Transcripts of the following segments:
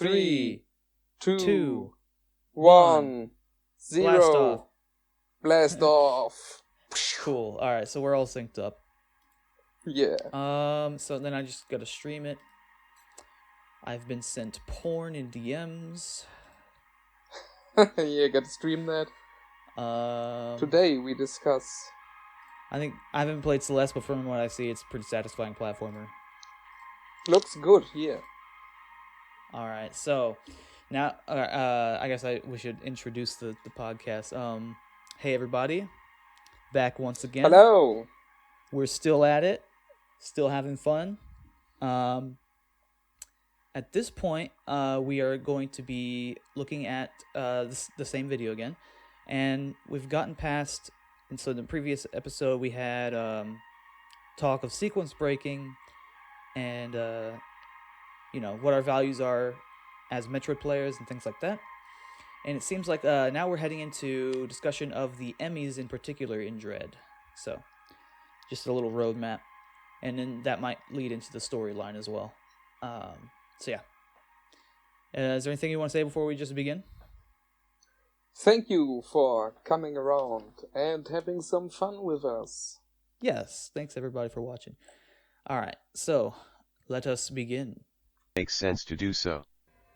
3, 2, 2, 1, Blast 0. off. Blast off. Cool. All right, so we're all synced up. Yeah. So then I just gotta stream it. I've been sent porn in DMs. Yeah, gotta stream that. Today we discuss. I think I haven't played Celeste, but from what I see, it's a pretty satisfying platformer. Looks good, yeah. All right, so now I guess we should introduce the podcast. Hey everybody, back once again. Hello. We're still at it, still having fun. At this point, we are going to be looking at the same video again, and we've gotten past. And so in the previous episode, we had talk of sequence breaking, and what our values are as Metroid players and things like that. And it seems like now we're heading into discussion of the Emmys in particular in Dread. So, just a little roadmap, and then that might lead into the storyline as well. So yeah. Is there anything you want to say before we just begin? Thank you for coming around and having some fun with us. Yes, thanks everybody for watching. Alright, so let us begin. Makes sense to do so.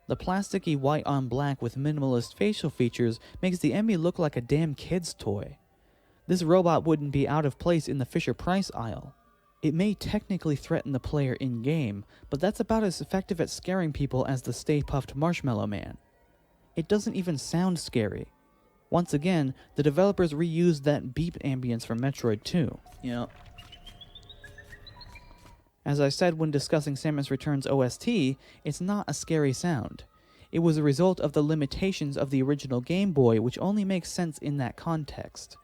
The plasticky white on black with minimalist facial features makes the Emmy look like a damn kid's toy. This robot wouldn't be out of place in the Fisher-Price aisle. It may technically threaten the player in-game, but that's about as effective at scaring people as the Stay Puft Marshmallow Man. It doesn't even sound scary. Once again, the developers reused that beep ambience from Metroid 2. Yep. As I said when discussing Samus Return's OST, it's not a scary sound. It was a result of the limitations of the original Game Boy, which only makes sense in that context.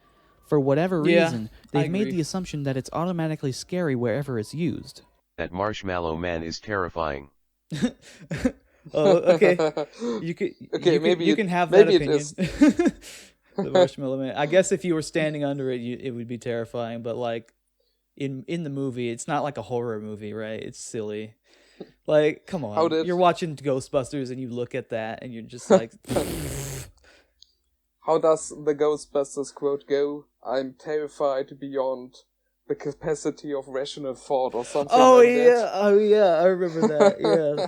For whatever reason, they've made the assumption that it's automatically scary wherever it's used. That Marshmallow Man is terrifying. Oh, okay. You can have that opinion. The Marshmallow Man. I guess if you were standing under it, it would be terrifying. But like in the movie, it's not like a horror movie, right? It's silly. Like, come on, you're watching Ghostbusters and you look at that and you're just like. How does the Ghostbusters quote go? I'm terrified beyond the capacity of rational thought or something that. Oh yeah, I remember that. Yeah.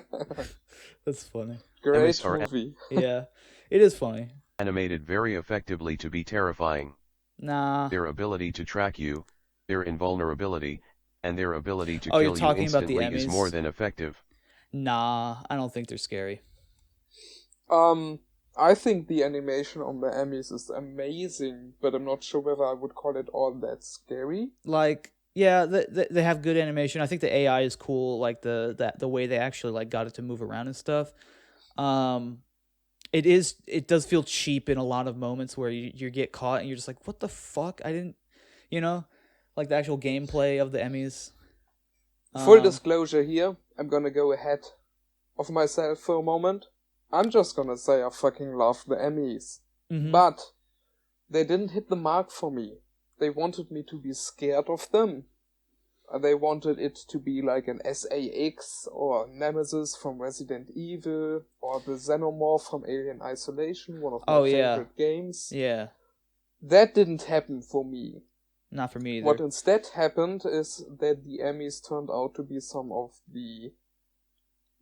That's funny. Great movie. Yeah, it is funny. Animated very effectively to be terrifying. Nah. Their ability to track you, their invulnerability, and their ability to you're kill you talking instantly about the is Emmys? more than effective. Nah, I don't think they're scary. I think the animation on the Emmys is amazing, but I'm not sure whether I would call it all that scary. Like, yeah, they have good animation. I think the AI is cool, like the way they actually like got it to move around and stuff. It does feel cheap in a lot of moments where you get caught and you're just like, what the fuck? I didn't, like the actual gameplay of the Emmys. Full disclosure here, I'm gonna go ahead of myself for a moment. I'm just gonna say I fucking love the Emmys. Mm-hmm. But they didn't hit the mark for me. They wanted me to be scared of them. They wanted it to be like an SAX or Nemesis from Resident Evil or the Xenomorph from Alien Isolation, one of my favorite games. Yeah. That didn't happen for me. Not for me either. What instead happened is that the Emmys turned out to be some of the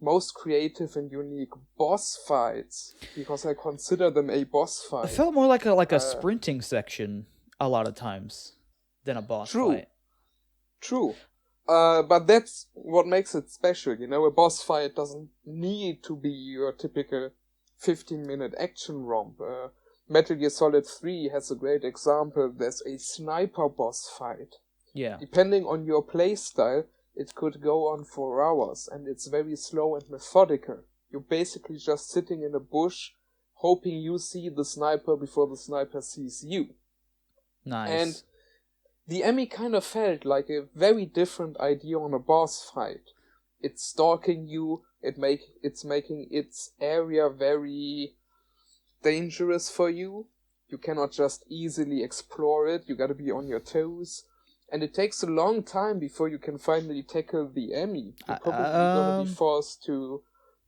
most creative and unique boss fights, because I consider them a boss fight. It felt more like a sprinting section a lot of times than a boss fight. True. But that's what makes it special, a boss fight doesn't need to be your typical 15-minute action romp. Metal Gear Solid 3 has a great example. There's a sniper boss fight. Yeah. Depending on your playstyle, it could go on for hours, and it's very slow and methodical. You're basically just sitting in a bush, hoping you see the sniper before the sniper sees you. Nice. And the Emmy kind of felt like a very different idea on a boss fight. It's stalking you, it's making its area very dangerous for you. You cannot just easily explore it, you gotta be on your toes. And it takes a long time before you can finally tackle the Emmy. You're probably gonna be forced to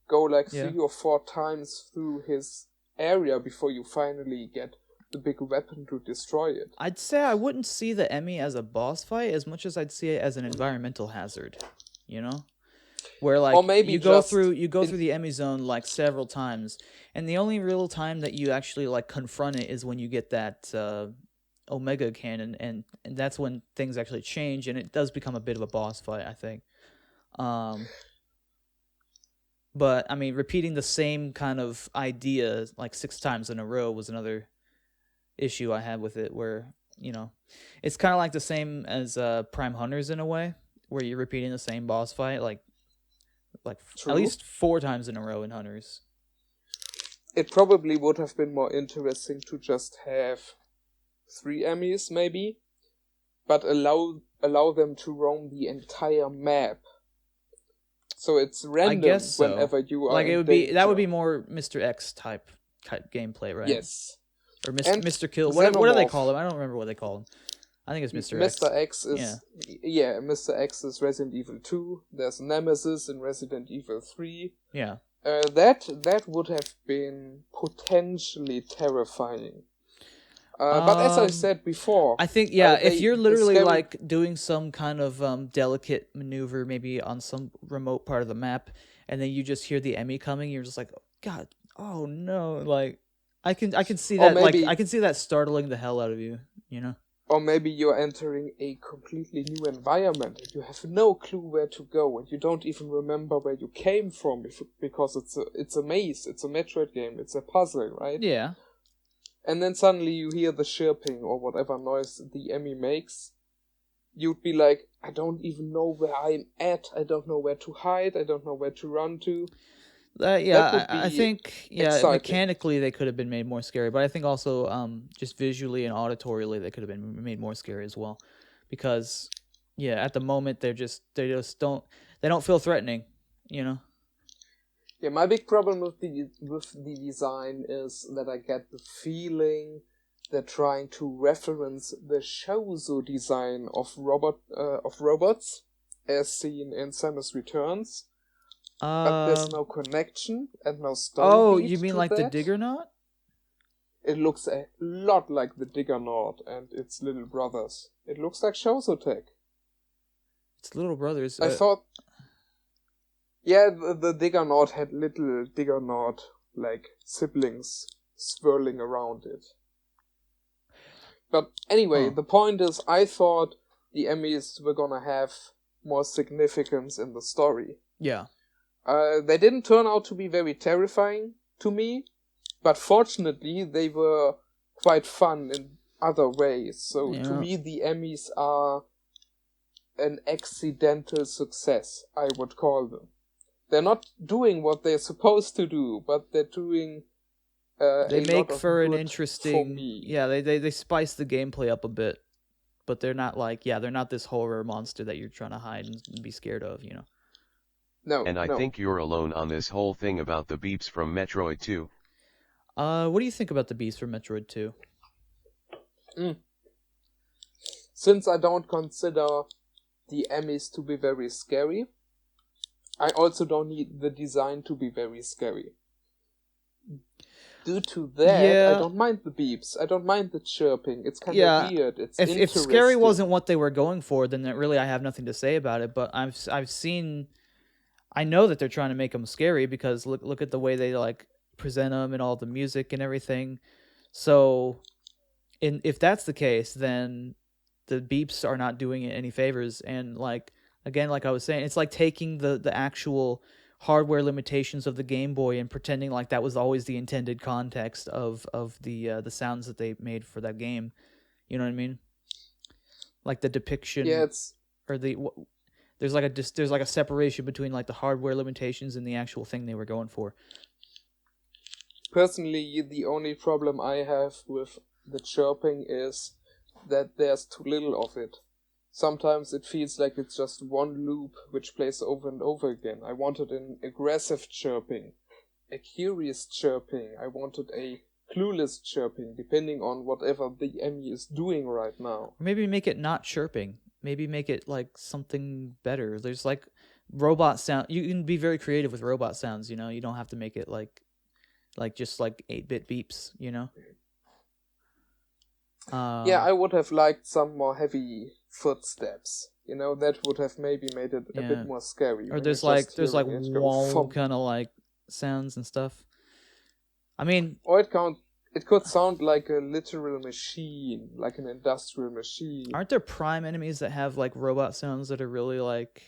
go like Yeah. 3 or 4 times through his area before you finally get the big weapon to destroy it. I'd say I wouldn't see the Emmy as a boss fight as much as I'd see it as an environmental hazard, you know? Where like Or maybe you go just through the Emmy zone like several times, and the only real time that you actually like confront it is when you get that Omega cannon, and that's when things actually change, and it does become a bit of a boss fight, I think. But I mean, repeating the same kind of idea like 6 times in a row was another issue I had with it, where it's kind of like the same as Prime Hunters in a way, where you're repeating the same boss fight like True. at least 4 times in a row in Hunters. It probably would have been more interesting to just have 3 Emmys, maybe, but allow them to roam the entire map. So it's random I guess so. whenever you are like in it would be danger. that would be more Mr. X type gameplay, right? Yes. Or And Mr. Kill. What do they Xenomorph. call him? I don't remember what they call him. I think it's Mr. X. Mr. X is Mr. X is Resident Evil 2. There's Nemesis in Resident Evil 3. Yeah. That would have been potentially terrifying. But as I said before, I think if you're literally like doing some kind of delicate maneuver, maybe on some remote part of the map, and then you just hear the Emmy coming, you're just like, God, oh no! Like I can see that I can see that startling the hell out of you, you know. Or maybe you're entering a completely new environment and you have no clue where to go and you don't even remember where you came from because it's a maze, it's a Metroid game, it's a puzzle, right? Yeah. And then suddenly you hear the chirping or whatever noise the Emmy makes. You'd be like, I don't even know where I'm at, I don't know where to hide, I don't know where to run to. I think exciting. Mechanically they could have been made more scary, but I think also just visually and auditorily they could have been made more scary as well, because at the moment they just don't feel threatening, you know. Yeah, my big problem with the design is that I get the feeling they're trying to reference the Chozo design of robots as seen in Samus Returns. But there's no connection and no story. Oh, you mean like the Diggernaut? It looks a lot like the Diggernaut and its little brothers. It looks like Chozo-Tech. Its little brothers? I thought... Yeah, the Diggernaut had little Diggernaut, like, siblings swirling around it. But anyway, the point is, I thought the Emmys were gonna have more significance in the story. Yeah. They didn't turn out to be very terrifying to me, but fortunately they were quite fun in other ways. So to me the Emmys are an accidental success, I would call them. They're not doing what they're supposed to do, but they're doing they make for an For interesting me. Yeah, they spice the gameplay up a bit, but they're not like they're not this horror monster that you're trying to hide and be scared of, you know. No. And I think you're alone on this whole thing about the beeps from Metroid 2. What do you think about the beeps from Metroid 2? Since I don't consider the Emmys to be very scary, I also don't need the design to be very scary. Due to that, I don't mind the beeps. I don't mind the chirping. It's kind of weird. It's interesting. If scary wasn't what they were going for, then really I have nothing to say about it. But I've seen... I know that they're trying to make them scary because look at the way they like present them and all the music and everything. So, if that's the case, then the beeps are not doing it any favors. And like again, like I was saying, it's like taking the actual hardware limitations of the Game Boy and pretending like that was always the intended context of the sounds that they made for that game. You know what I mean? Like the depiction. Yeah, or the. There's like a separation between like the hardware limitations and the actual thing they were going for. Personally, the only problem I have with the chirping is that there's too little of it. Sometimes it feels like it's just one loop which plays over and over again. I wanted an aggressive chirping, a curious chirping. I wanted a clueless chirping, depending on whatever the Emmy is doing right now. Or maybe make it not chirping. Maybe make it like something better. There's like robot sound. You can be very creative with robot sounds. You don't have to make it like just like 8-bit beeps. Yeah, I would have liked some more heavy footsteps. That would have maybe made it a bit more scary. Or there's like wall kind of like sounds and stuff. I mean, or it could sound like a literal machine, like an industrial machine. Aren't there prime enemies that have like robot sounds that are really like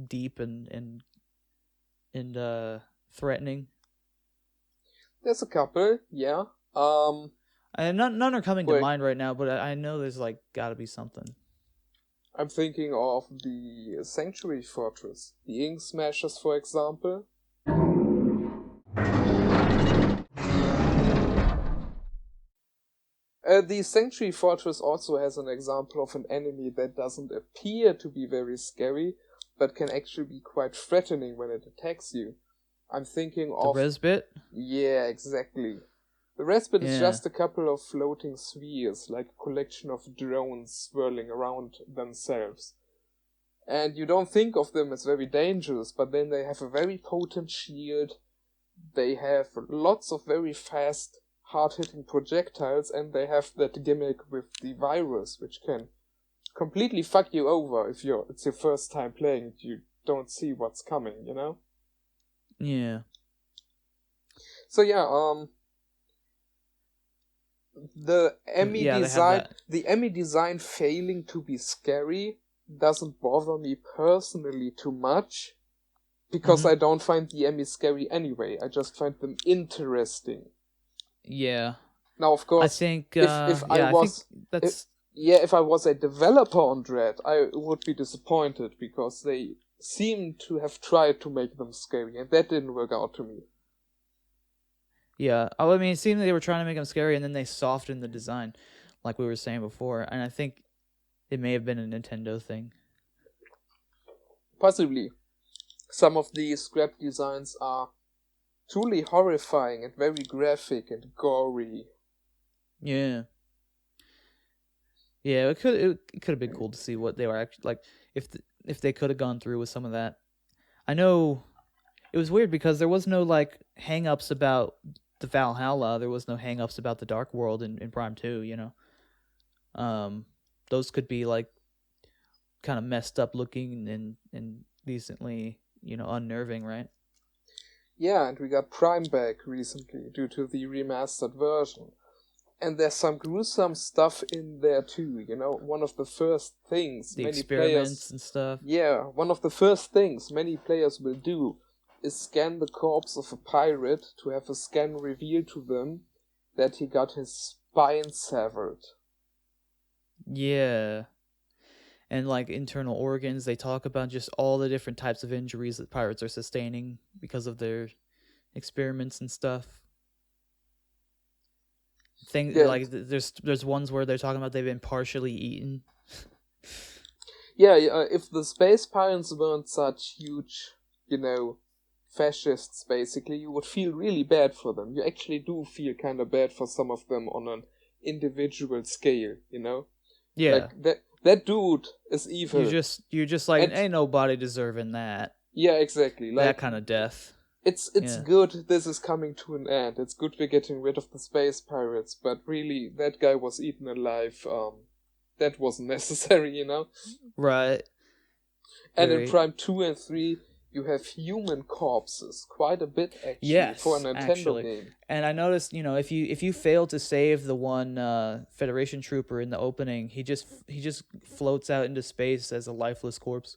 deep and threatening? There's a couple, yeah. And none are coming to mind right now, but I know there's like gotta be something. I'm thinking of the Sanctuary Fortress, the Ink Smashers, for example. The Sanctuary Fortress also has an example of an enemy that doesn't appear to be very scary, but can actually be quite threatening when it attacks you. I'm thinking of... The Resbit? Yeah, exactly. The Resbit is just a couple of floating spheres, like a collection of drones swirling around themselves. And you don't think of them as very dangerous, but then they have a very potent shield, they have lots of very fast, hard-hitting projectiles, and they have that gimmick with the virus, which can completely fuck you over if it's your first time playing it. You don't see what's coming, Yeah. So yeah, the Emmy design failing to be scary doesn't bother me personally too much, because I don't find the Emmy scary anyway. I just find them interesting. Yeah. Now, of course, I think if I was a developer on Dread, I would be disappointed, because they seem to have tried to make them scary, and that didn't work out to me. Yeah, I mean, it seemed they were trying to make them scary, and then they softened the design, like we were saying before, and I think it may have been a Nintendo thing. Possibly. Some of the scrap designs are truly horrifying and very graphic and gory. Yeah. Yeah, it could have been cool to see what they were actually like, if they could have gone through with some of that. I know it was weird because there was no like hang-ups about the Valhalla, there was no hang-ups about the Dark World in Prime 2, those could be like kind of messed up looking and decently, unnerving, right? Yeah, and we got Prime back recently due to the remastered version. And there's some gruesome stuff in there too, one of the first things the experiments and stuff. Yeah, one of the first things many players will do is scan the corpse of a pirate to have a scan reveal to them that he got his spine severed. Yeah. And like internal organs, they talk about just all the different types of injuries that pirates are sustaining because of their experiments and stuff. Like there's ones where they're talking about they've been partially eaten. Yeah, if the space pirates weren't such huge, fascists, basically, you would feel really bad for them. You actually do feel kind of bad for some of them on an individual scale, Yeah. Like that dude is evil. You're just like, ain't nobody deserving that. Yeah, exactly. Like, that kind of death. It's good this is coming to an end. It's good we're getting rid of the space pirates, but really, that guy was eaten alive. That wasn't necessary, Right. And in Prime 2 and 3, you have human corpses, quite a bit actually, for a Nintendo game. And I noticed, if you fail to save the one Federation trooper in the opening, he just floats out into space as a lifeless corpse.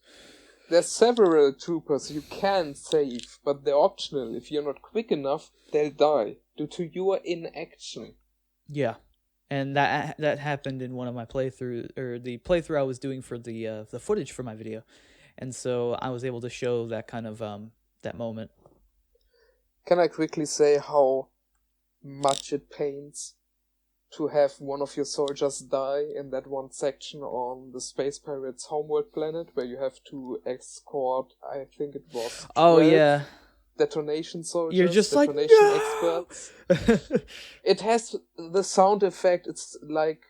There's several troopers you can save, but they're optional. If you're not quick enough, they'll die due to your inaction. Yeah, and that happened in one of my playthroughs, or the playthrough I was doing for the footage for my video, and so I was able to show that kind of that moment. Can I quickly say how much it pains to have one of your soldiers die in that one section on the Space Pirates homeworld planet where you have to escort, I think it was 12 detonation soldiers, you're just detonation like, no! experts. It has the sound effect, it's like,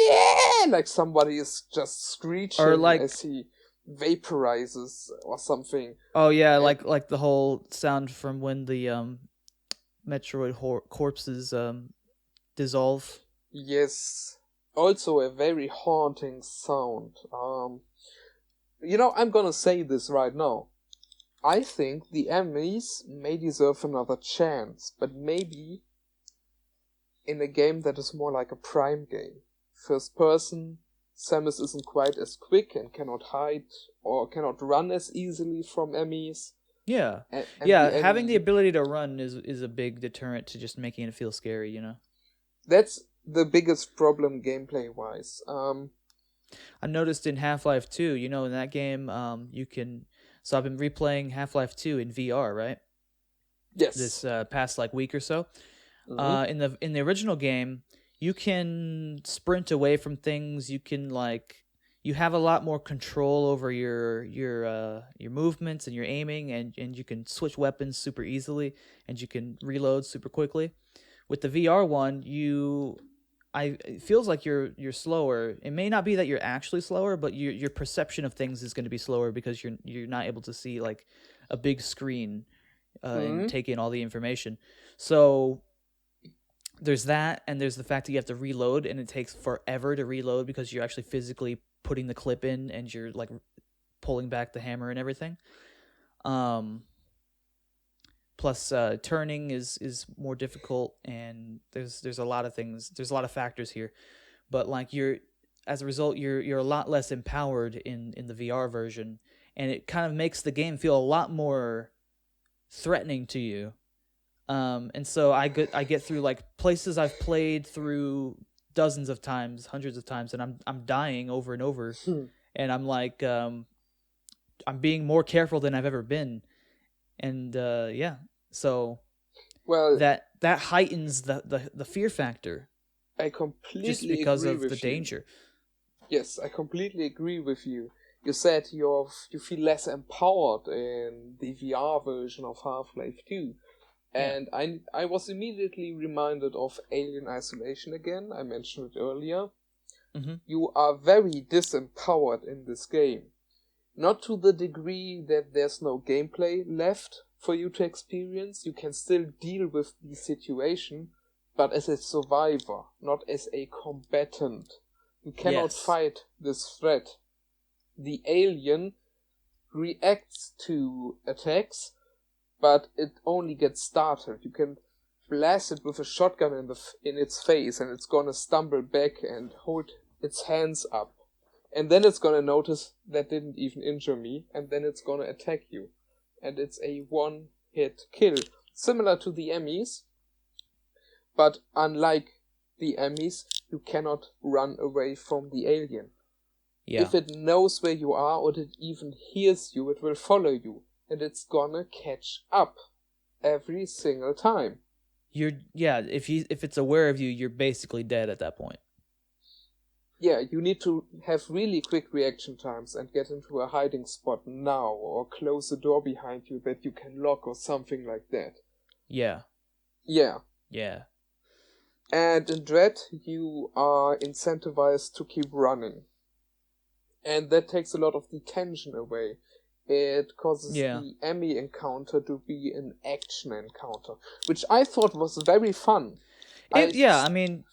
yeah, like somebody is just screeching or like, as he vaporizes or something. Oh yeah, like the whole sound from when the Metroid corpses dissolve. Yes, also a very haunting sound. I'm gonna say this right now. I think the enemies may deserve another chance, but maybe in a game that is more like a Prime game. First person, Samus isn't quite as quick and cannot hide or cannot run as easily from enemies. Yeah, And yeah. Having the ability to run is a big deterrent to just making it feel scary. You know. That's the biggest problem gameplay wise. I noticed in Half-Life 2, in that game, you can. So I've been replaying Half-Life 2 in VR, right? Yes. This past week or so. Mm-hmm. In the original game, you can sprint away from things. You can you have a lot more control over your movements and your aiming, and you can switch weapons super easily, and you can reload super quickly. With the VR one, it feels like you're slower. It may not be that you're actually slower, but your perception of things is going to be slower because you're not able to see like a big screen and take in all the information. So there's that, and there's the fact that you have to reload, and it takes forever to reload because you're actually physically putting the clip in and you're like pulling back the hammer and everything. Plus, turning is more difficult, and there's a lot of things. There's a lot of factors here, but as a result, you're a lot less empowered in the VR version, and it kind of makes the game feel a lot more threatening to you. And so I get through like places I've played through dozens of times, hundreds of times, and I'm dying over and over, and I'm like I'm being more careful than I've ever been, and so that heightens the fear factor. I completely just because agree of with the you. danger. Yes, I completely agree with you. You said you feel less empowered in the VR version of Half-Life 2. And I was immediately reminded of Alien Isolation again. I mentioned it earlier. Mm-hmm. You are very disempowered in this game. Not to the degree that there's no gameplay left for you to experience. You can still deal with the situation, but as a survivor, not as a combatant. You cannot fight this threat. The alien reacts to attacks, but it only gets started. You can blast it with a shotgun in its face, and it's gonna stumble back and hold its hands up. And then it's gonna notice that didn't even injure me, and then it's gonna attack you. And it's a one-hit kill. Similar to the Emmys, but unlike the Emmys, you cannot run away from the alien. Yeah. If it knows where you are, or it even hears you, it will follow you. And it's gonna catch up every single time. If it's aware of you, you're basically dead at that point. Yeah, you need to have really quick reaction times and get into a hiding spot now, or close the door behind you that you can lock or something like that. Yeah. Yeah. Yeah. And in Dread, you are incentivized to keep running. And that takes a lot of the tension away. It causes the Emmy encounter to be an action encounter, which I thought was very fun. I mean,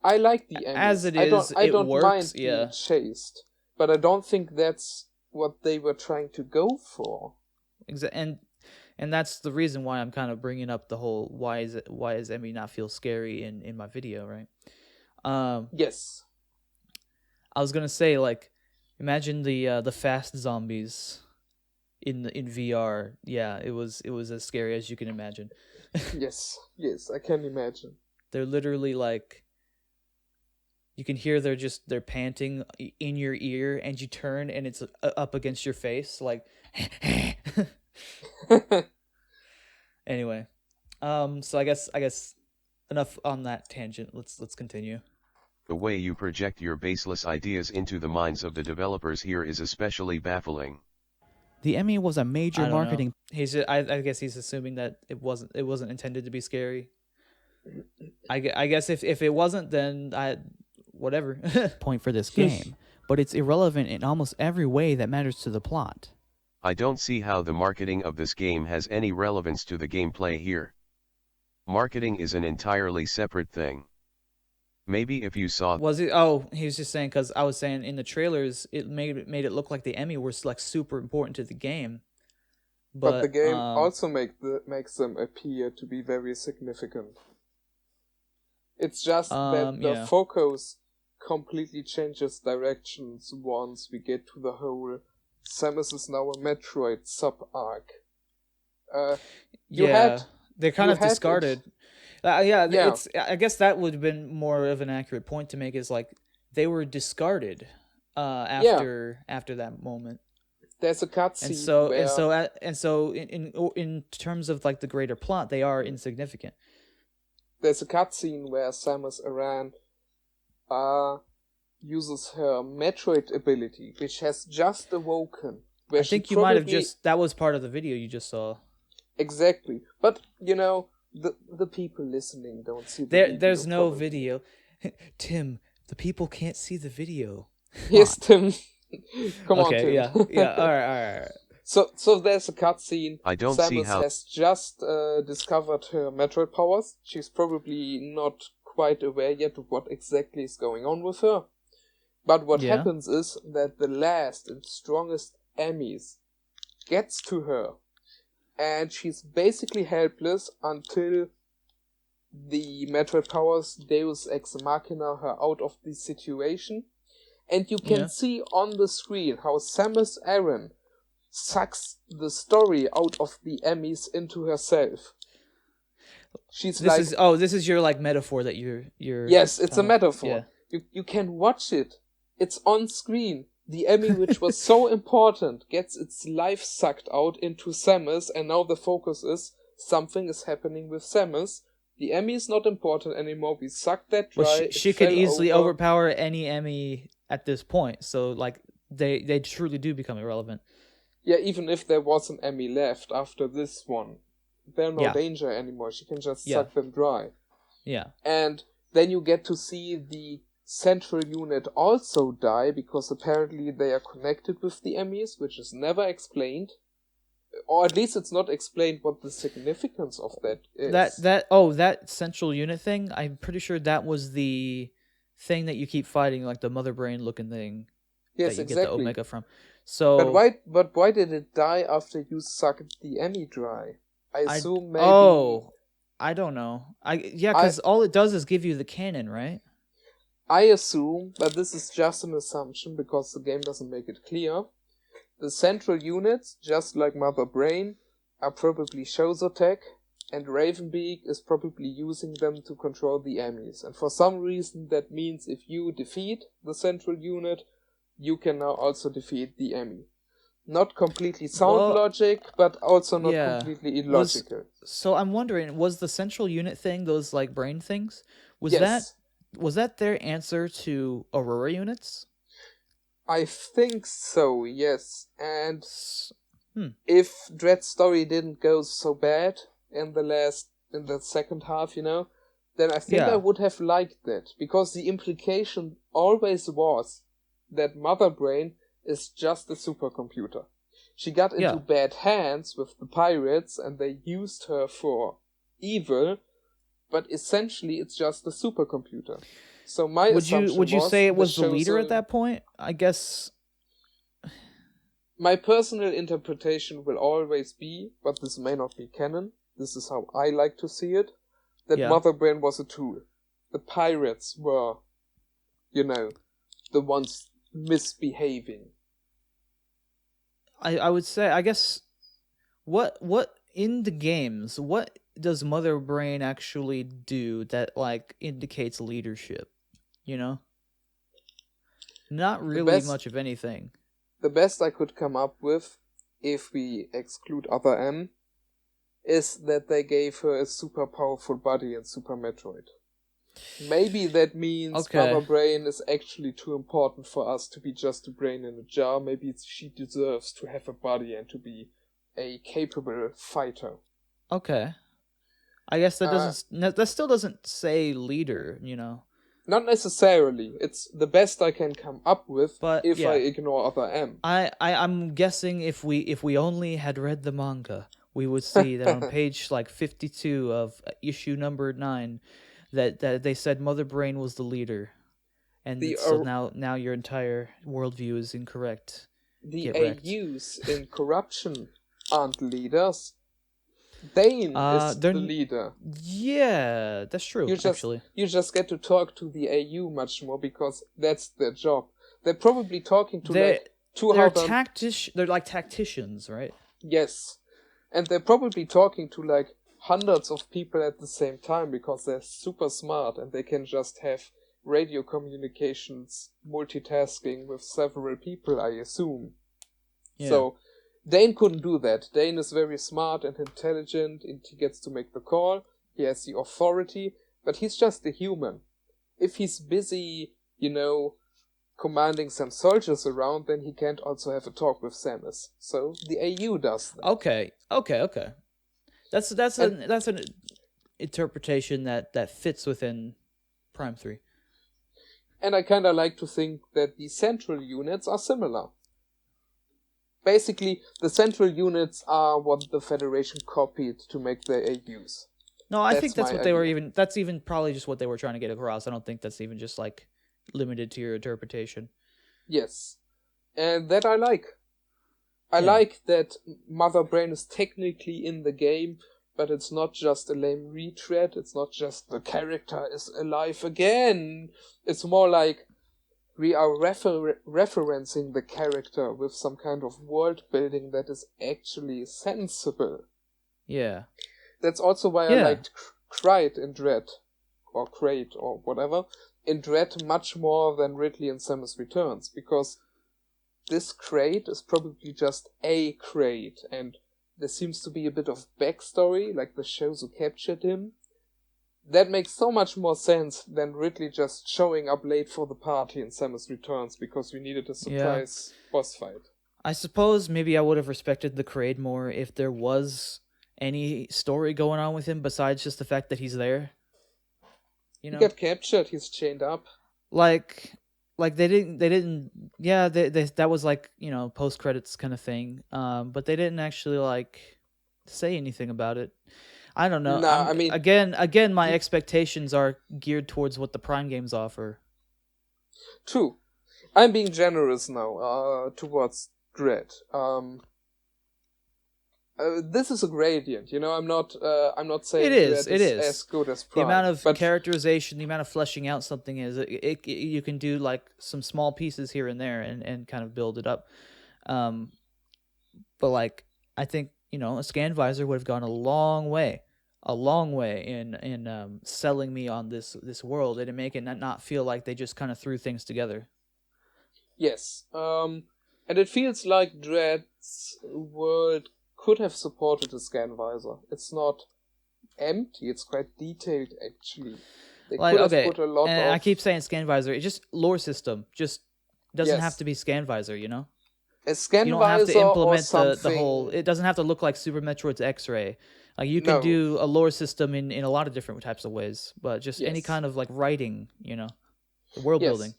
I like the Emmys. As it is, I don't works, mind being chased, but I don't think that's what they were trying to go for. And that's the reason why I'm kind of bringing up the whole why is Emmy not feel scary in my video, right? Yes. I was gonna say, like, imagine the fast zombies in VR. Yeah, it was as scary as you can imagine. Yes, I can imagine. They're literally like, you can hear they're panting in your ear, and you turn and it's up against your face, like. Anyway, so I guess enough on that tangent. Let's continue. The way you project your baseless ideas into the minds of the developers here is especially baffling. The Emmy was a major marketing. I guess he's assuming that it wasn't intended to be scary. I guess if it wasn't, then whatever. Point for this game but it's irrelevant in almost every way that matters to the plot. I don't see how the marketing of this game has any relevance to the gameplay here. Marketing is an entirely separate thing. Maybe if you saw... Was it? Oh, he was just saying because I was saying in the trailers it made it look like the Emmy was like super important to the game, But the game um, also makes them appear to be very significant. It's just that the yeah. focus completely changes directions once we get to the whole Samus is now a Metroid sub-arc. They're kind of discarded. Yeah, Yeah. it's. I guess that would have been more of an accurate point to make. Is like they were discarded after that moment. There's a cutscene And so in terms of like the greater plot, they are insignificant. There's a cutscene where Samus Aran uses her Metroid ability, which has just awoken. I think you might have that was part of the video you just saw. Exactly. But, the people listening don't see the video. There's no video. Tim, the people can't see the video. Yes, Tim. Come on, Tim. Yeah, all right. So there's a cutscene. I don't Samus see how... has just discovered her Metroid powers. She's probably not quite aware yet of what exactly is going on with her. But what happens is that the last and strongest enemies gets to her. And she's basically helpless until the Metroid powers Deus Ex Machina her out of the situation. And you can see on the screen how Samus Aran sucks the story out of the Emmys into herself. This is your like metaphor that you're Yes, it's a metaphor. Yeah. You can watch it. It's on screen. The Emmy, which was so important, gets its life sucked out into Samus, and now the focus is something is happening with Samus. The Emmy is not important anymore. We sucked that dry. Well, she could easily overpower any Emmy at this point. So like they truly do become irrelevant. Yeah, even if there was an Emmy left after this one, they're no danger anymore. She can just suck them dry. Yeah. And then you get to see the central unit also die, because apparently they are connected with the Emmys, which is never explained. Or at least it's not explained what the significance of that is. That central unit thing, I'm pretty sure that was the thing that you keep fighting, like the mother brain looking thing. Yes, that you exactly. Get the Omega from. So, but why did it die after you sucked the Emmy dry? I assume maybe... Oh, I don't know. Because all it does is give you the cannon, right? I assume, but this is just an assumption because the game doesn't make it clear. The central units, just like Mother Brain, are probably Chozo Tech, and Ravenbeak is probably using them to control the Emmys. And for some reason that means if you defeat the central unit, you can now also defeat the Emmy. Not completely sound logic, but also not completely illogical. So I'm wondering, was the central unit thing, those like brain things, was that their answer to Aurora units? I think so, yes. And if Dread's story didn't go so bad in the second half, then I think I would have liked that. Because the implication always was that Mother Brain is just a supercomputer. She got into bad hands with the pirates and they used her for evil, but essentially it's just a supercomputer. So my assumption would you say it was the leader at that point? I guess my personal interpretation will always be, but this may not be canon, this is how I like to see it, that Mother Brain was a tool. The pirates were, the ones misbehaving. I would say, I guess, what in the games, what does Mother Brain actually do that like indicates leadership? Not really much of anything. The best I could come up with, if we exclude Other M, is that they gave her a super powerful body in Super Metroid. Maybe that means Mother Brain is actually too important for us to be just a brain in a jar. Maybe she deserves to have a body and to be a capable fighter. Okay. I guess that still doesn't say leader, Not necessarily. It's the best I can come up with But, if yeah. I ignore other M. I'm guessing if we only had read the manga, we would see that on page like 52 of issue number 9, that they said Mother Brain was the leader, and so now your entire worldview is incorrect. The Get wrecked. AUs in Corruption aren't leaders. Dane is the leader. Yeah, that's true. Actually, you just get to talk to the AU much more because that's their job. They're probably talking to they're like tacticians, right? Yes, and they're probably talking to like hundreds of people at the same time because they're super smart and they can just have radio communications multitasking with several people, I assume. Yeah. So Dane couldn't do that. Dane is very smart and intelligent, and he gets to make the call. He has the authority, but he's just a human. If he's busy, commanding some soldiers around, then he can't also have a talk with Samus. So the AU does that. Okay. That's an interpretation that fits within Prime 3. And I kind of like to think that the central units are similar. Basically, the central units are what the Federation copied to make their AUs. No, I think that's what they were that's even probably just what they were trying to get across. I don't think that's even just like limited to your interpretation. Yes. And that I like. I like that Mother Brain is technically in the game, but it's not just a lame retread. It's not just the character is alive again. It's more like we are referencing the character with some kind of world building that is actually sensible. Yeah. That's also why I liked Crate in Dread, or Crate, or whatever, in Dread much more than Ridley in Samus Returns, because this Crate is probably just a Crate, and there seems to be a bit of backstory, like the shows who captured him. That makes so much more sense than Ridley just showing up late for the party in Samus Returns because we needed a surprise boss fight. I suppose maybe I would have respected the Kraid more if there was any story going on with him besides just the fact that he's there. He got captured, he's chained up. Like they didn't yeah, they that was like, post credits kind of thing. But they didn't actually like say anything about it. I don't know. Nah, I mean, again, my expectations are geared towards what the Prime games offer. True. I'm being generous now towards Dread. This is a gradient, I'm not saying it is as good as Prime. The amount of characterization, the amount of fleshing out something is, you can do like some small pieces here and there and kind of build it up. But like, I think, a scan visor would have gone a long way in selling me on this world and to make it not feel like they just kind of threw things together. Yes. And it feels like Dread's world could have supported a scan visor. It's not empty, it's quite detailed actually. They could have put a lot of... I keep saying scan visor, it's just lore system. Just doesn't have to be scan visor, A scan you don't visor have to implement or something... the whole... It doesn't have to look like Super Metroid's X-Ray. Like, you can do a lore system in a lot of different types of ways, but just any kind of, like, writing, the world building.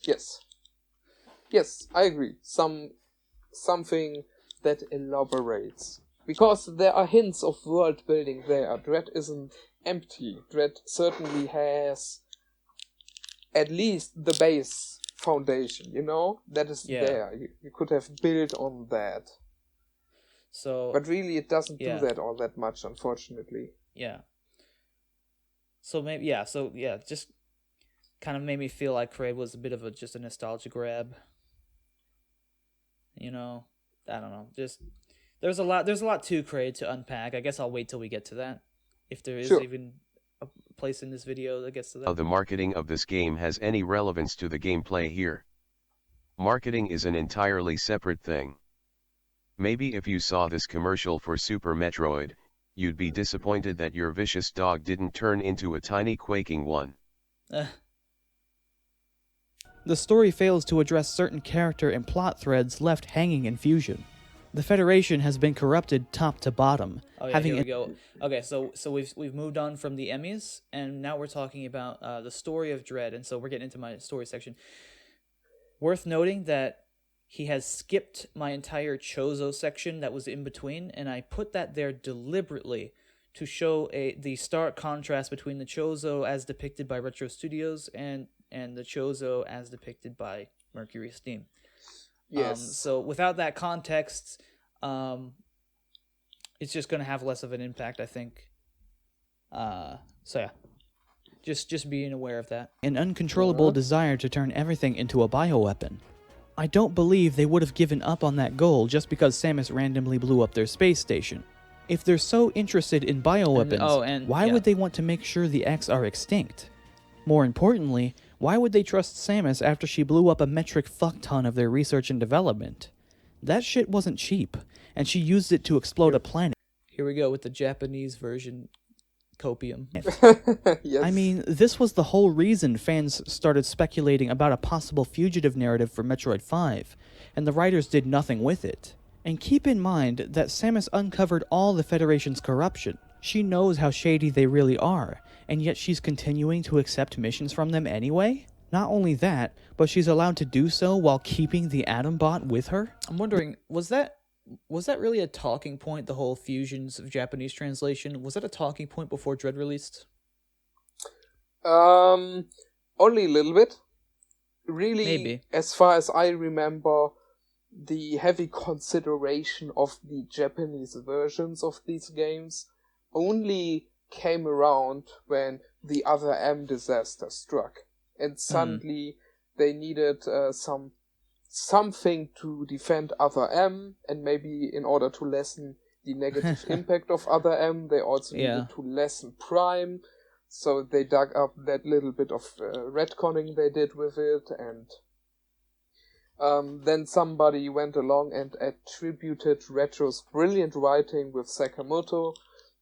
Yes, I agree. Something that elaborates. Because there are hints of world building there. Dread isn't empty. Dread certainly has at least the base foundation, that is there. You could have built on that. But really, it doesn't do that all that much, unfortunately. Yeah. So maybe, just kind of made me feel like Kraid was a bit of just a nostalgia grab. I don't know. Just there's a lot to Kraid to unpack. I guess I'll wait till we get to that, if there is even a place in this video that gets to that. How the marketing of this game has any relevance to the gameplay here. Marketing is an entirely separate thing. Maybe if you saw this commercial for Super Metroid, you'd be disappointed that your vicious dog didn't turn into a tiny quaking one. The story fails to address certain character and plot threads left hanging in Fusion. The Federation has been corrupted top to bottom. Oh yeah, here we go. Okay, so we've moved on from the Emmys, and now we're talking about the story of Dread, and so we're getting into my story section. Worth noting that he has skipped my entire Chozo section that was in between, and I put that there deliberately to show the stark contrast between the Chozo as depicted by Retro Studios and the Chozo as depicted by Mercury Steam. Yes. So without that context, it's just going to have less of an impact, I think. So yeah, just being aware of that. An uncontrollable desire to turn everything into a bioweapon. I don't believe they would have given up on that goal just because Samus randomly blew up their space station. If they're so interested in bioweapons, why would they want to make sure the X are extinct? More importantly, why would they trust Samus after she blew up a metric fuckton of their research and development? That shit wasn't cheap, and she used it to explode a planet. Here we go with the Japanese version copium. Yes. I mean, this was the whole reason fans started speculating about a possible fugitive narrative for Metroid 5, and the writers did nothing with it. And keep in mind that Samus uncovered all the Federation's corruption. She knows how shady they really are, and yet she's continuing to accept missions from them anyway? Not only that, but she's allowed to do so while keeping the Atom Bot with her? I'm wondering, was that really a talking point, the whole fusions of Japanese translation? Was that a talking point before Dread released? Only a little bit. Really, Maybe. as far as I remember, the heavy consideration of the Japanese versions of these games only came around when the Other M disaster struck. And suddenly they needed something to defend Other M, and maybe in order to lessen the negative impact of Other M, they also needed to lessen Prime. So they dug up that little bit of retconning they did with it, and then somebody went along and attributed Retro's brilliant writing with Sakamoto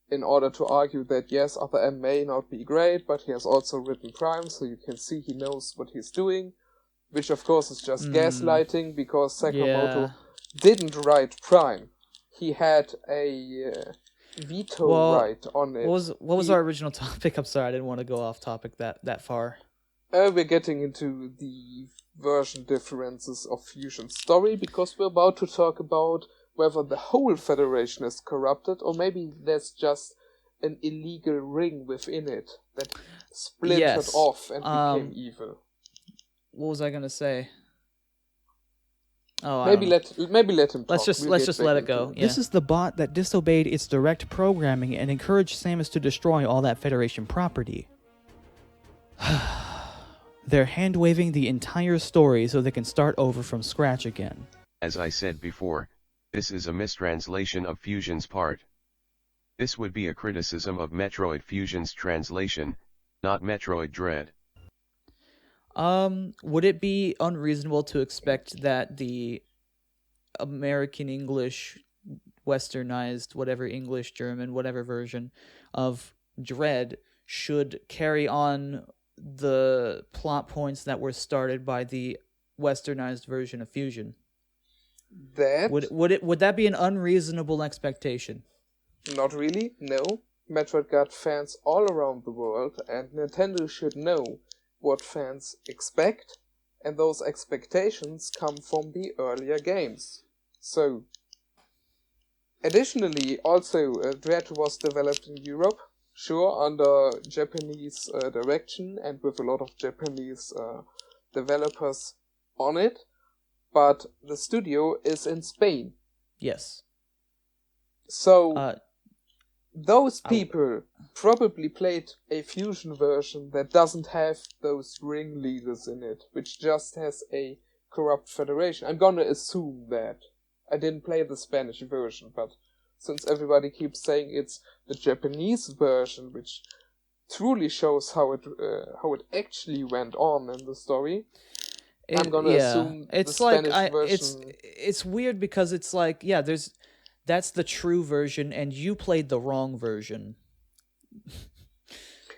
in order to argue that yes, Other M may not be great, but he has also written Prime, so you can see he knows what he's doing, which of course is just gaslighting, because Sakamoto didn't write Prime. He had a veto right on it. What was our original topic? I'm sorry, I didn't want to go off topic that far. We're getting into the version differences of Fusion's story, because we're about to talk about whether the whole Federation is corrupted, or maybe there's just an illegal ring within it that splintered off and became evil. What was I gonna say? Oh, maybe let him talk. Let's just let it go. This is the bot that disobeyed its direct programming and encouraged Samus to destroy all that Federation property. They're hand-waving the entire story so they can start over from scratch again. As I said before, this is a mistranslation of Fusion's part. This would be a criticism of Metroid Fusion's translation, not Metroid Dread. Would it be unreasonable to expect that the American English, westernized, whatever English, German, whatever version of Dread should carry on the plot points that were started by the westernized version of Fusion? Would that be an unreasonable expectation? Not really, no. Metroid got fans all around the world, and Nintendo should know what fans expect, and those expectations come from the earlier games. So, additionally, also, Dread was developed in Europe, sure, under Japanese direction and with a lot of Japanese developers on it, but the studio is in Spain. Yes. So, those people probably played a Fusion version that doesn't have those ringleaders in it, which just has a corrupt federation. I'm gonna assume that. I didn't play the Spanish version, but since everybody keeps saying it's the Japanese version, which truly shows how it actually went on in the story, I'm gonna assume it's the Spanish version. It's weird because it's like, that's the true version, and you played the wrong version.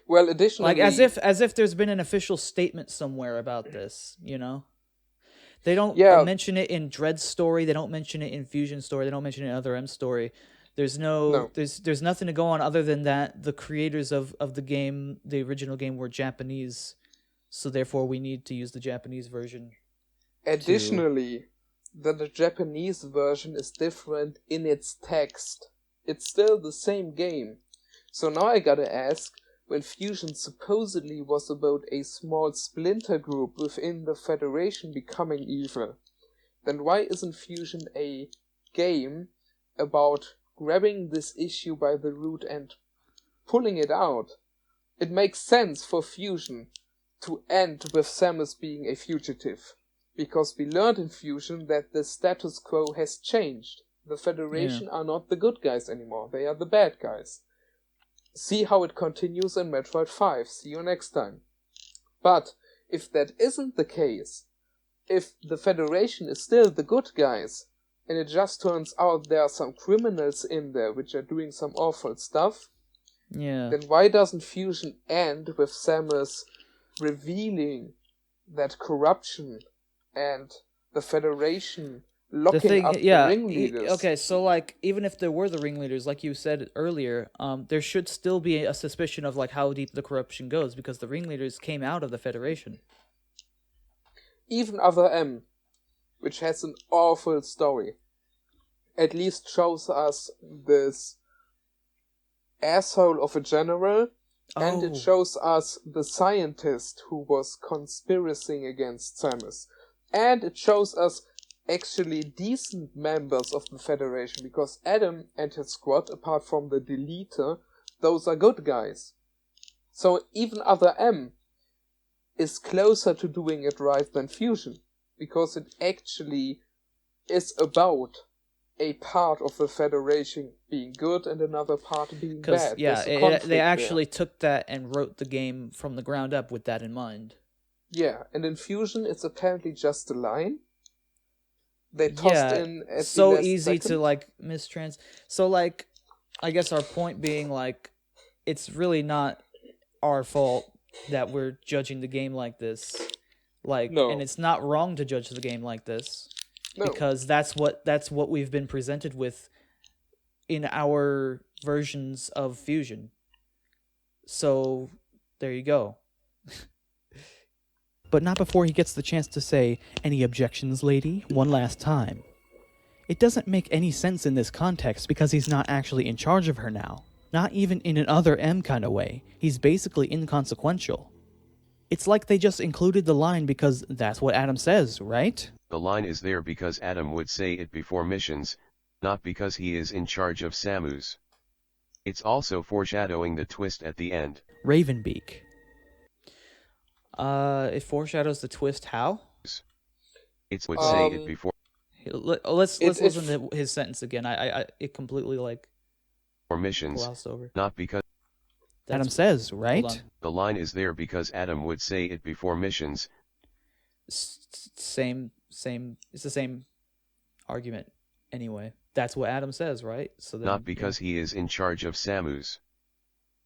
Well, additionally, like as if there's been an official statement somewhere about this, you know. They don't Yeah. mention it in Dread's story. They don't mention it in Fusion's story. They don't mention it in Other M's story. There's No. there's nothing to go on other than that the creators of the game, the original game, were Japanese, so therefore we need to use the Japanese version. Additionally, the Japanese version is different in its text. It's still the same game. So now I gotta ask, when Fusion supposedly was about a small splinter group within the Federation becoming evil, then why isn't Fusion a game about grabbing this issue by the root and pulling it out? It makes sense for Fusion to end with Samus being a fugitive, because we learned in Fusion that the status quo has changed. The Federation are not the good guys anymore, they are the bad guys. See how it continues in Metroid 5. See you next time. But if that isn't the case, if the Federation is still the good guys, and it just turns out there are some criminals in there which are doing some awful stuff, then why doesn't Fusion end with Samus revealing that corruption and the Federation locking up the ringleaders? Okay, so like even if there were the ringleaders, like you said earlier, there should still be a suspicion of like how deep the corruption goes, because the ringleaders came out of the Federation. Even Other M, which has an awful story, at least shows us this asshole of a general, and it shows us the scientist who was conspiring against Samus. And it shows us actually decent members of the Federation, because Adam and his squad, apart from the Deleter, those are good guys. So even Other M is closer to doing it right than Fusion, because it actually is about a part of the Federation being good and another part being bad. They actually took that and wrote the game from the ground up with that in mind. Yeah, and in Fusion it's apparently just a line they tossed in at so the last easy second. to like mistrans. So like, I guess our point being like, it's really not our fault that we're judging the game like this. Like, No. and it's not wrong to judge the game like this. No. Because that's what we've been presented with in our versions of Fusion. So there you go. But not before he gets the chance to say, "Any objections, lady?" one last time. It doesn't make any sense in this context because he's not actually in charge of her now. Not even in an Other M kind of way. He's basically inconsequential. It's like they just included the line because that's what Adam says, right? The line is there because Adam would say it before missions, not because he is in charge of Samus. It's also foreshadowing the twist at the end. Ravenbeak. It foreshadows the twist how? It would say it before. Let's listen to his sentence again. I it completely like for missions, glossed over. not because Adam says, right? the line is there because Adam would say it before missions. Same. It's the same argument anyway. That's what Adam says, right? So then, not because he is in charge of Samus.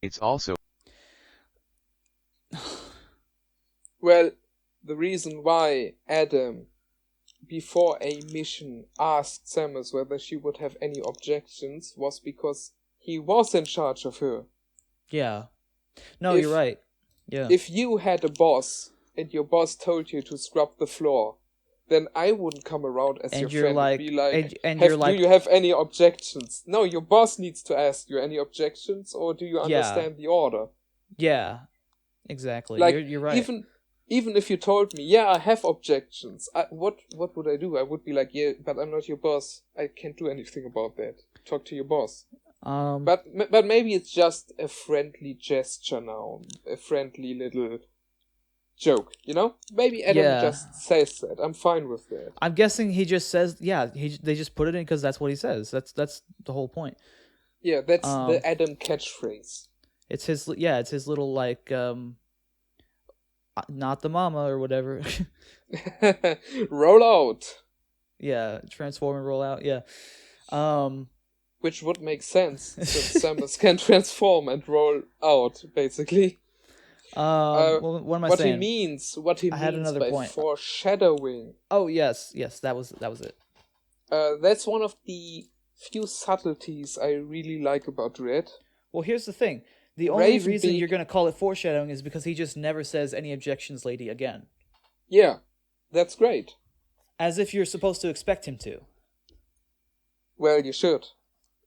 It's also. Well, the reason why Adam, before a mission, asked Samus whether she would have any objections was because he was in charge of her. Yeah. No, you're right. Yeah. If you had a boss and your boss told you to scrub the floor, then I wouldn't come around as your friend and be like, do you have any objections? No, your boss needs to ask you any objections, or do you understand the order? Yeah, exactly. Like, you're right. Even if you told me, yeah, I have objections, what would I do? I would be like, yeah, but I'm not your boss. I can't do anything about that. Talk to your boss. But maybe it's just a friendly gesture now, a friendly little joke, you know? Maybe Adam just says that. I'm fine with that. I'm guessing he just says, they just put it in because that's what he says. That's the whole point. Yeah, that's the Adam catchphrase. It's his little like not the mama or whatever. Roll out. Yeah, transform and roll out. Yeah. Which would make sense since Samus can transform and roll out, basically. What am I saying? What he I had means another by point. foreshadowing. Oh yes, that was it. That's one of the few subtleties I really like about Dredd. Well, here's the thing. The only reason Ravenbeak- you're going to call it foreshadowing is because he just never says any objections, lady, again. Yeah, that's great. As if you're supposed to expect him to. Well, you should.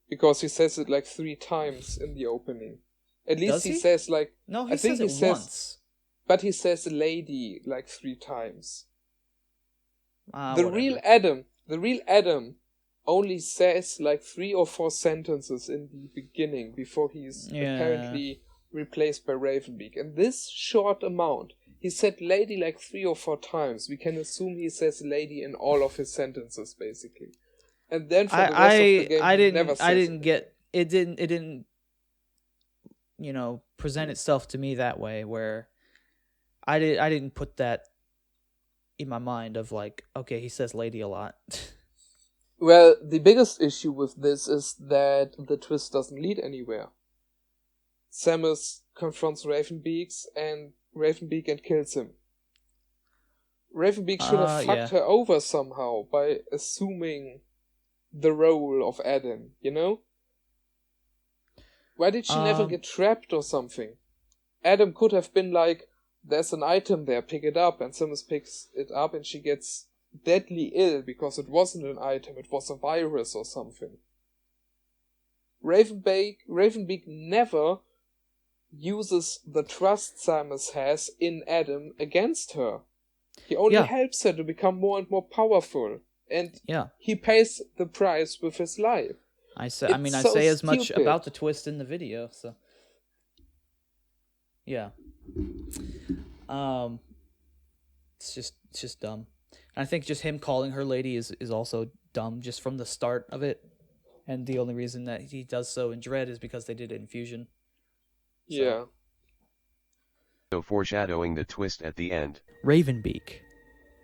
Because he says it like 3 times in the opening. At least Does he? says like... No, he I think says it once. But he says lady like 3 times. The Whatever. real Adam only says like 3 or 4 sentences in the beginning before he's apparently replaced by Ravenbeak. And this short amount, he said lady like 3 or 4 times. We can assume he says lady in all of his sentences, basically. And then for the rest of the game, he never says I didn't get it. Didn't present itself to me that way. Where I didn't put that in my mind of like, okay, he says lady a lot. Well, the biggest issue with this is that the twist doesn't lead anywhere. Samus confronts Ravenbeak and kills him. Ravenbeak should have fucked her over somehow by assuming the role of Adam, you know? Why did she never get trapped or something? Adam could have been like, there's an item there, pick it up, and Samus picks it up and she gets deadly ill because it wasn't an item, it was a virus or something. Ravenbeak never uses the trust Samus has in Adam against her. He only helps her to become more and more powerful. And he pays the price with his life. I say as much about the twist in the video, so yeah. It's just dumb. And I think just him calling her lady is also dumb just from the start of it. And the only reason that he does so in Dredd is because they did it in Fusion. Yeah. So foreshadowing the twist at the end. Ravenbeak.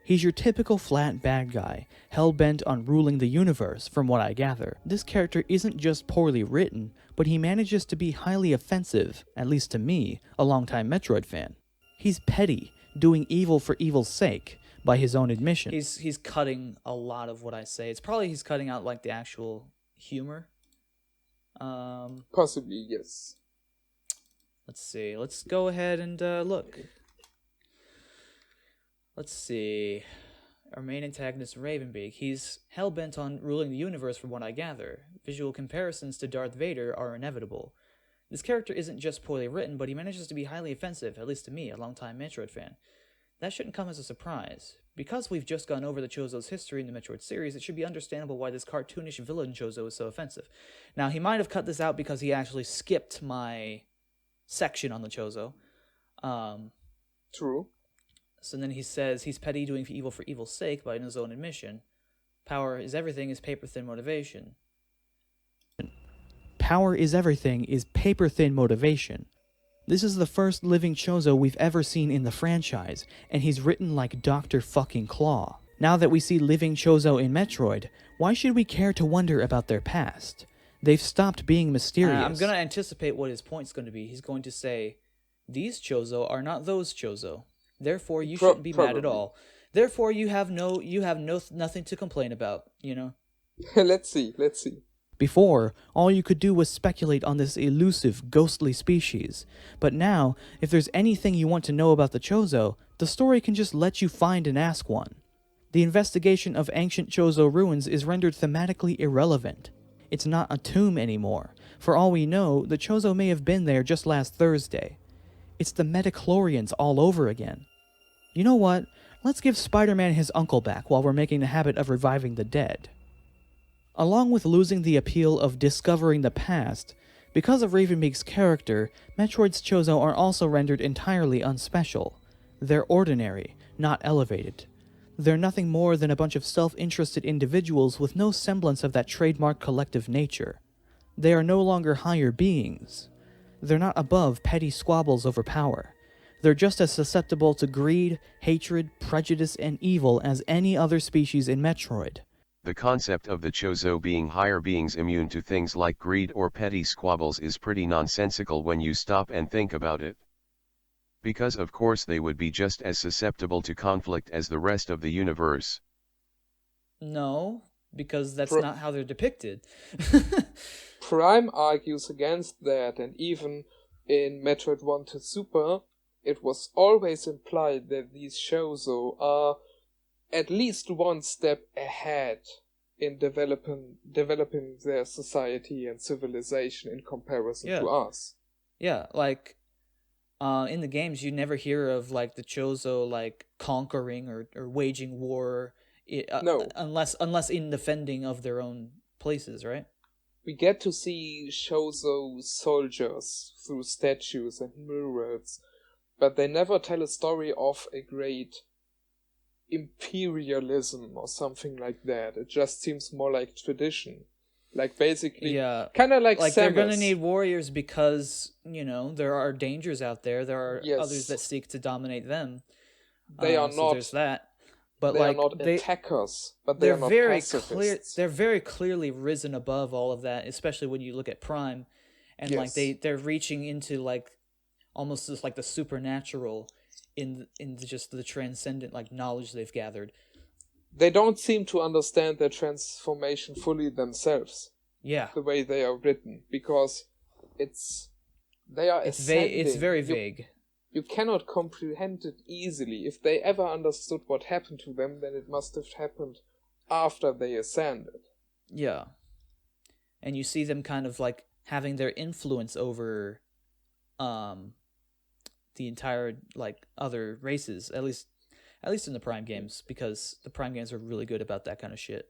He's your typical flat bad guy, hell-bent on ruling the universe, from what I gather. This character isn't just poorly written, but he manages to be highly offensive, at least to me, a longtime Metroid fan. He's petty, doing evil for evil's sake, by his own admission. He's cutting a lot of what I say. It's probably he's cutting out like the actual humor. Possibly, yes. Let's see. Let's go ahead and look. Let's see. Our main antagonist, Ravenbeak. He's hell-bent on ruling the universe from what I gather. Visual comparisons to Darth Vader are inevitable. This character isn't just poorly written, but he manages to be highly offensive, at least to me, a longtime Metroid fan. That shouldn't come as a surprise. Because we've just gone over the Chozo's history in the Metroid series, it should be understandable why this cartoonish villain Chozo is so offensive. Now, he might have cut this out because he actually skipped my section on the Chozo. True. So then he says he's petty, doing evil for evil's sake, by his own admission. Power is everything is paper-thin motivation. Power is everything is paper-thin motivation. This is the first living Chozo we've ever seen in the franchise, and he's written like Dr. fucking Claw. Now that we see living Chozo in Metroid, why should we care to wonder about their past? They've stopped being mysterious. I'm going to anticipate what his point's going to be. He's going to say, these Chozo are not those Chozo. Therefore, you shouldn't be mad at all. Therefore, you have nothing to complain about, you know? Let's see. Before, all you could do was speculate on this elusive, ghostly species. But now, if there's anything you want to know about the Chozo, the story can just let you find and ask one. The investigation of ancient Chozo ruins is rendered thematically irrelevant. It's not a tomb anymore. For all we know, the Chozo may have been there just last Thursday. It's the Metachlorians all over again. You know what? Let's give Spider-Man his uncle back while we're making the habit of reviving the dead. Along with losing the appeal of discovering the past, because of Ravenbeak's character, Metroid's Chozo are also rendered entirely unspecial. They're ordinary, not elevated. They're nothing more than a bunch of self-interested individuals with no semblance of that trademark collective nature. They are no longer higher beings. They're not above petty squabbles over power. They're just as susceptible to greed, hatred, prejudice, and evil as any other species in Metroid. The concept of the Chozo being higher beings immune to things like greed or petty squabbles is pretty nonsensical when you stop and think about it. Because of course they would be just as susceptible to conflict as the rest of the universe. No, because that's Pro- not how they're depicted. Prime argues against that, and even in Metroid 1 to Super, it was always implied that these Chozo are at least one step ahead in developing their society and civilization in comparison to us. Yeah, like in the games you never hear of like the Chozo like conquering or waging war No. unless in defending of their own places, right? We get to see Chozo soldiers through statues and murals, but they never tell a story of a great imperialism or something like that. It just seems more like tradition. Like basically, kind of like Samus. They're gonna need warriors because, you know, there are dangers out there. There are others that seek to dominate them. They are so not. There's that. But they like, are not attackers, but they're are not very pacifists. They're very clearly risen above all of that, especially when you look at Prime, and like they're reaching into like almost just like the supernatural in just the transcendent like knowledge they've gathered. They don't seem to understand their transformation fully themselves. Yeah, the way they are written, because it's very vague. You cannot comprehend it easily. If they ever understood what happened to them, then it must have happened after they ascended. Yeah. And you see them kind of like having their influence over the entire like other races, at least in the Prime games, because the Prime games are really good about that kind of shit.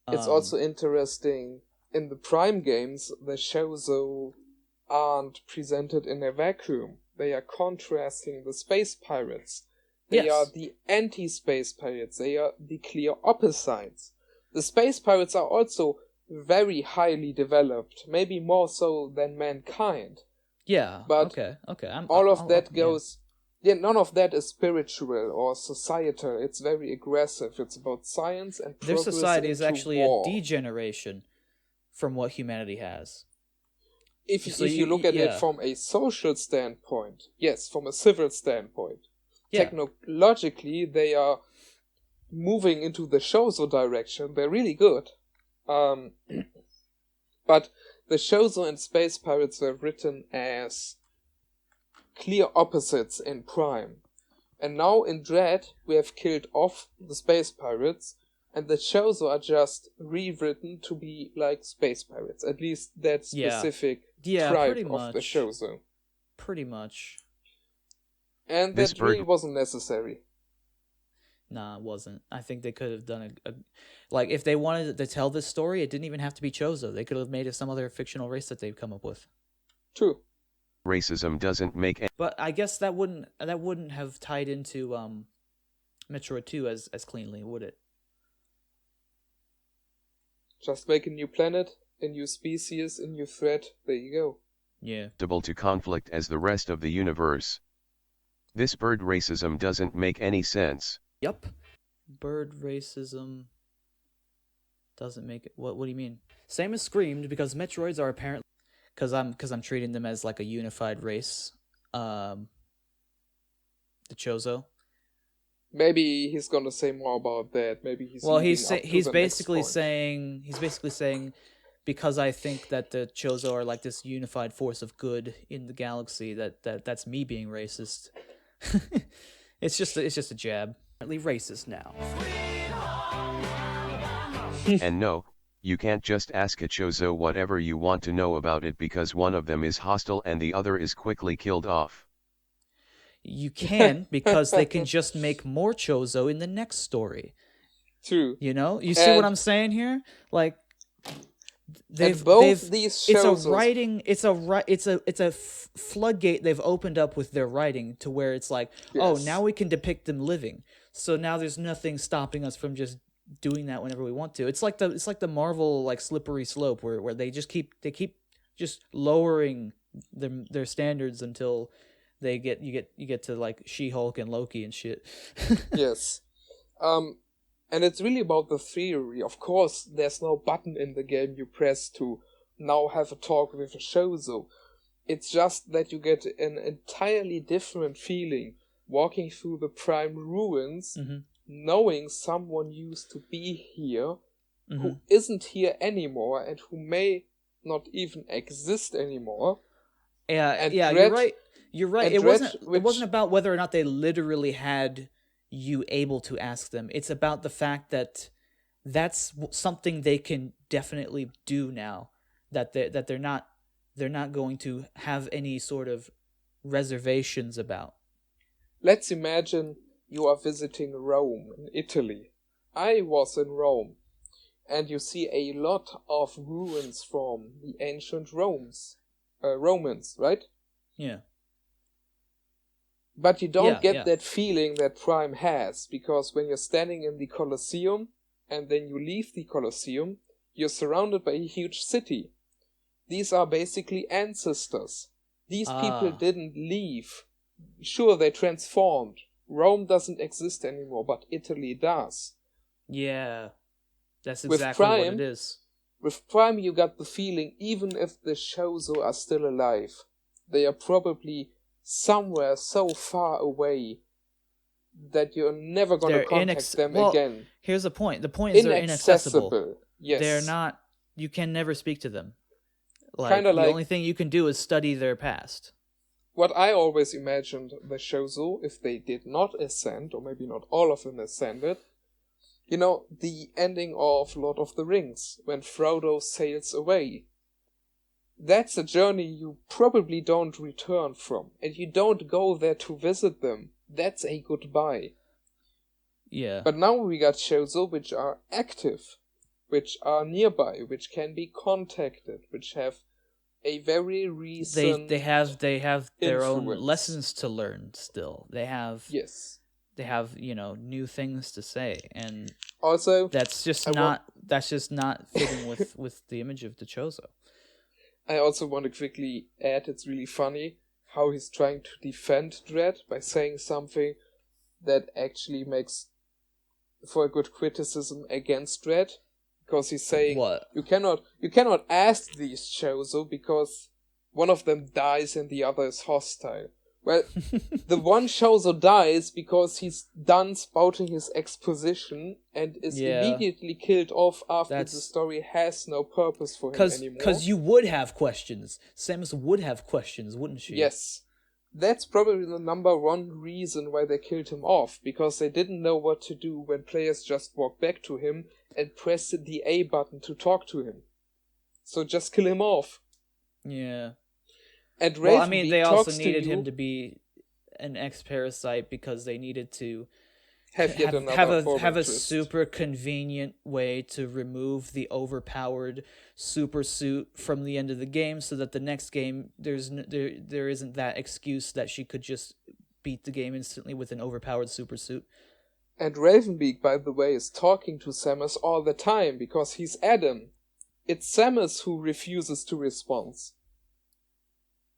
It's also interesting, in the Prime games, the Chozo aren't presented in a vacuum. They are contrasting the space pirates. They are the anti-space pirates. They are the clear opposites. The space pirates are also very highly developed, maybe more so than mankind. Yeah, but okay. All of that goes... Yeah, none of that is spiritual or societal. It's very aggressive. It's about science and progress. Their society is actually war. a degeneration from what humanity has. If you look at it from a social standpoint, yes, from a civil standpoint, technologically they are moving into the Chozo direction. They're really good. But the Chozo and Space Pirates were written as clear opposites in Prime. And now in Dread, we have killed off the Space Pirates, and the Chozo are just rewritten to be like Space Pirates. At least that specific tribe of the Chozo. Pretty much. And that really wasn't necessary. Nah, it wasn't. I think they could have done a like, if they wanted to tell this story, it didn't even have to be Chozo. They could have made it some other fictional race that they've come up with. True. Racism doesn't make but I guess that wouldn't have tied into Metroid 2 as cleanly, would it? Just make a new planet, a new species, a new threat. There you go. Yeah. To conflict as the rest of the universe. This bird racism doesn't make any sense. Yep. Bird racism doesn't make it. What do you mean? Samus screamed because Metroids are apparently, because I'm treating them as like a unified race. The Chozo. Maybe he's gonna say more about that. Maybe he's basically saying because I think that the Chozo are like this unified force of good in the galaxy, that's me being racist. It's just a jab. Apparently racist now. And no, you can't just ask a Chozo whatever you want to know about it because one of them is hostile and the other is quickly killed off. You can, because they can just make more Chozo in the next story. True. You know? You see what I'm saying here? Like, these Chozos... It's a floodgate they've opened up with their writing to where it's like, oh, now we can depict them living. So now there's nothing stopping us from just doing that whenever we want to. It's like the Marvel like slippery slope where they keep just lowering their standards until you get to like She-Hulk and Loki and shit. Yes. And it's really about the theory. Of course, there's no button in the game you press to now have a talk with a Chozo. It's just that you get an entirely different feeling walking through the Prime ruins, knowing someone used to be here, who isn't here anymore, and who may not even exist anymore. Yeah, And yeah, Dread, you're right. and It Dread, wasn't about whether or not they literally had you able to ask them. It's about the fact that that's something they can definitely do now. That they're not going to have any sort of reservations about. Let's imagine you are visiting Rome in Italy. I was in Rome, and you see a lot of ruins from the ancient Romans, right? Yeah. But you don't get yeah. that feeling that Prime has, because when you're standing in the Colosseum, and then you leave the Colosseum, you're surrounded by a huge city. These are basically ancestors. These people didn't leave. Sure, they transformed. Rome doesn't exist anymore, but Italy does. Yeah. That's exactly what it is. With Prime, you got the feeling, even if the Chozo are still alive, they are probably somewhere so far away that you're never going to contact them again. Here's the point. The point is they're inaccessible. Yes. They're not... You can never speak to them. Kinda the only thing you can do is study their past. What I always imagined the Chozo, if they did not ascend, or maybe not all of them ascended, you know, the ending of Lord of the Rings, when Frodo sails away. That's a journey you probably don't return from, and you don't go there to visit them. That's a goodbye. Yeah. But now we got Chozo which are active, which are nearby, which can be contacted, which have a very recent They have their own influence. lessons to learn still. They have new things to say, and also that's just not fitting with the image of the Chozo. I also want to quickly add, it's really funny how he's trying to defend Dread by saying something that actually makes for a good criticism against Dread, because he's saying what? you cannot ask these Chozo because one of them dies and the other is hostile. Well, the one Chozo dies because he's done spouting his exposition and is immediately killed off after the story has no purpose for him anymore. Because you would have questions. Samus would have questions, wouldn't she? Yes. That's probably the number one reason why they killed him off, because they didn't know what to do when players just walk back to him and press the A button to talk to him. So just kill him off. Yeah. And they also needed him to be an ex-parasite because they needed to have a super convenient way to remove the overpowered super suit from the end of the game, so that the next game there isn't that excuse that she could just beat the game instantly with an overpowered super suit. And Ravenbeak, by the way, is talking to Samus all the time because he's Adam. It's Samus who refuses to respond.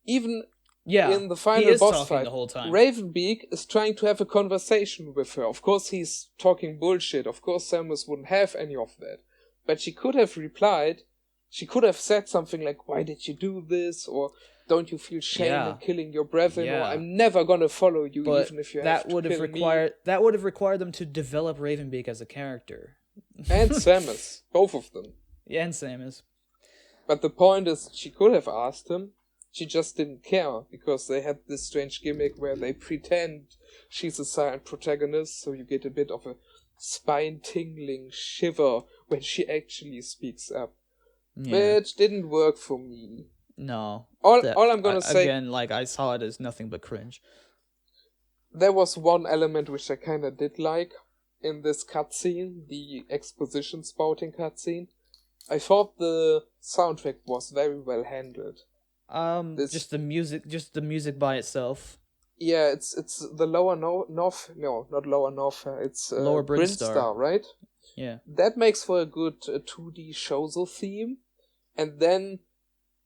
Even in the final boss fight, the whole time. Ravenbeak is trying to have a conversation with her. Of course he's talking bullshit. Of course Samus wouldn't have any of that. But she could have replied. She could have said something like, "Why did you do this?" Or "Don't you feel shame in killing your brethren?" Or "I'm never gonna follow you, even if you have to kill me." That would have required them to develop Ravenbeak as a character. And Samus. Both of them. Yeah, and Samus. But the point is, she could have asked him. She just didn't care, because they had this strange gimmick where they pretend she's a silent protagonist, so you get a bit of a spine-tingling shiver when she actually speaks up. Yeah. Which didn't work for me. No. All I'm gonna say... Again, I saw it as nothing but cringe. There was one element which I kinda did like in this cutscene, the exposition spouting cutscene. I thought the soundtrack was very well handled. Just the music by itself. Yeah, it's the Lower North, no, not Lower North, it's Lower Brinstar, right? Yeah. That makes for a good 2D Chozo theme, and then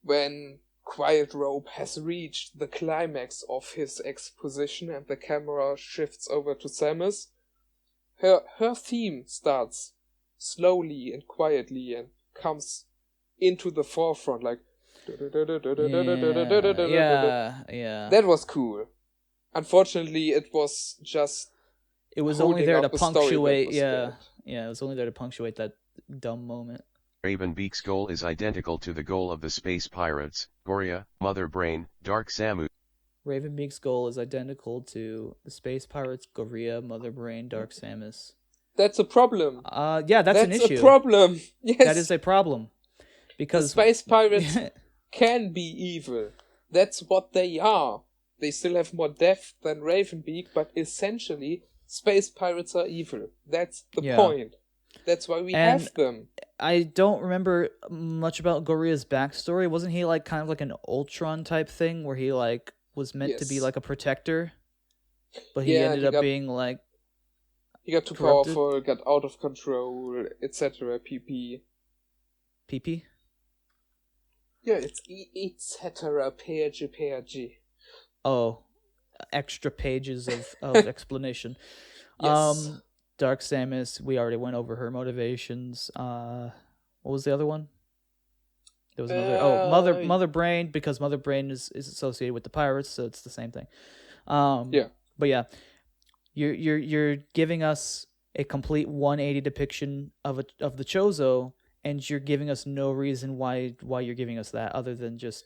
when Quiet Robe has reached the climax of his exposition and the camera shifts over to Samus, her theme starts slowly and quietly and comes into the forefront, like Yeah. That was cool. Unfortunately, it was just. It was only holding there to up a story that punctuate. was Yeah, bad. yeah. It was only there to punctuate that dumb moment. Ravenbeak's goal is identical to the goal of the space pirates, Goria, Mother Brain, Dark Samus. Ravenbeak's goal is identical to the Space Pirates, Gorilla, Mother Brain, Dark Samus. That's a problem. Yeah, that's an issue. That's a problem. Yes. That is a problem. Because the space pirates can be evil. That's what they are. They still have more depth than Ravenbeak, but essentially, space pirates are evil. That's the point. That's why we have them. I don't remember much about Gorilla's backstory. Wasn't he like kind of like an Ultron type thing where he like was meant to be like a protector, but he ended up being like he got too powerful, got out of control, etc. PP. PP? Yeah, it's etc. PG. Oh, extra pages of explanation. Yes. Dark Samus, we already went over her motivations. What was the other one? There was another. Mother Brain, because Mother Brain is associated with the pirates, so it's the same thing. Yeah. But yeah, you're giving us a complete 180 depiction of the Chozo, and you're giving us no reason why you're giving us that other than just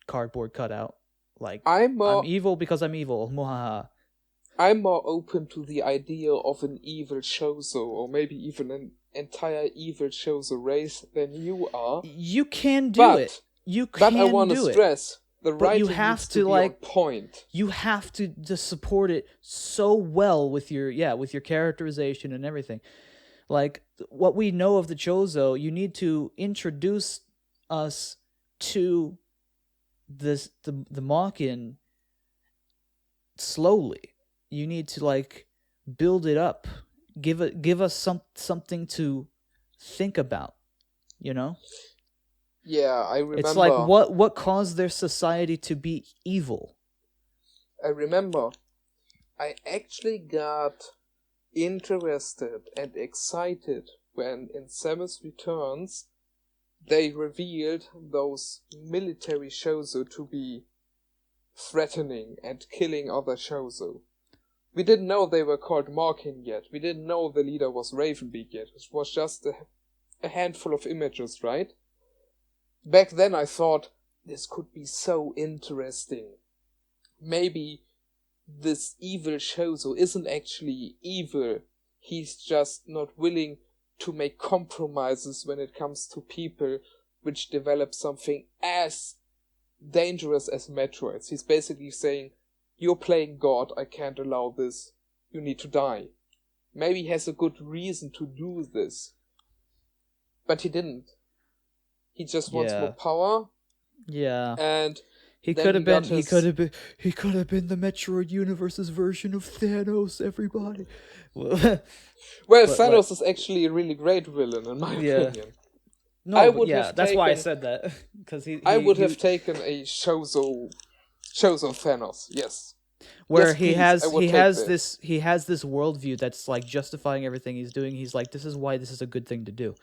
cardboard cutout. Like I'm evil because I'm evil. Muhaha. I'm more open to the idea of an evil Chozo, or maybe even an entire evil Chozo race than you are. You can do it. You can do it. But I want to stress, the writing needs to be on point. You have to just support it so well with your characterization and everything. Like, what we know of the Chozo, you need to introduce us to the Mawkin slowly. You need to like build it up, give us something to think about, you know? Yeah, I remember. It's like what caused their society to be evil? I remember. I actually got interested and excited when in Samus Returns they revealed those military Chozo to be threatening and killing other Chozo. We didn't know they were called Markin yet. We didn't know the leader was Ravenbeak yet. It was just a handful of images, right? Back then I thought, this could be so interesting. Maybe this evil Chozo isn't actually evil. He's just not willing to make compromises when it comes to people which develop something as dangerous as Metroids. He's basically saying, you're playing God, I can't allow this. You need to die. Maybe he has a good reason to do this. But he didn't. He just wants more power. Yeah. And he could have been the Metroid universe's version of Thanos, everybody. Thanos is actually a really great villain in my opinion. No, that's why I said that. I would have taken a Chozo Thanos, yes. Where he has this worldview that's like justifying everything he's doing. He's like, this is why this is a good thing to do,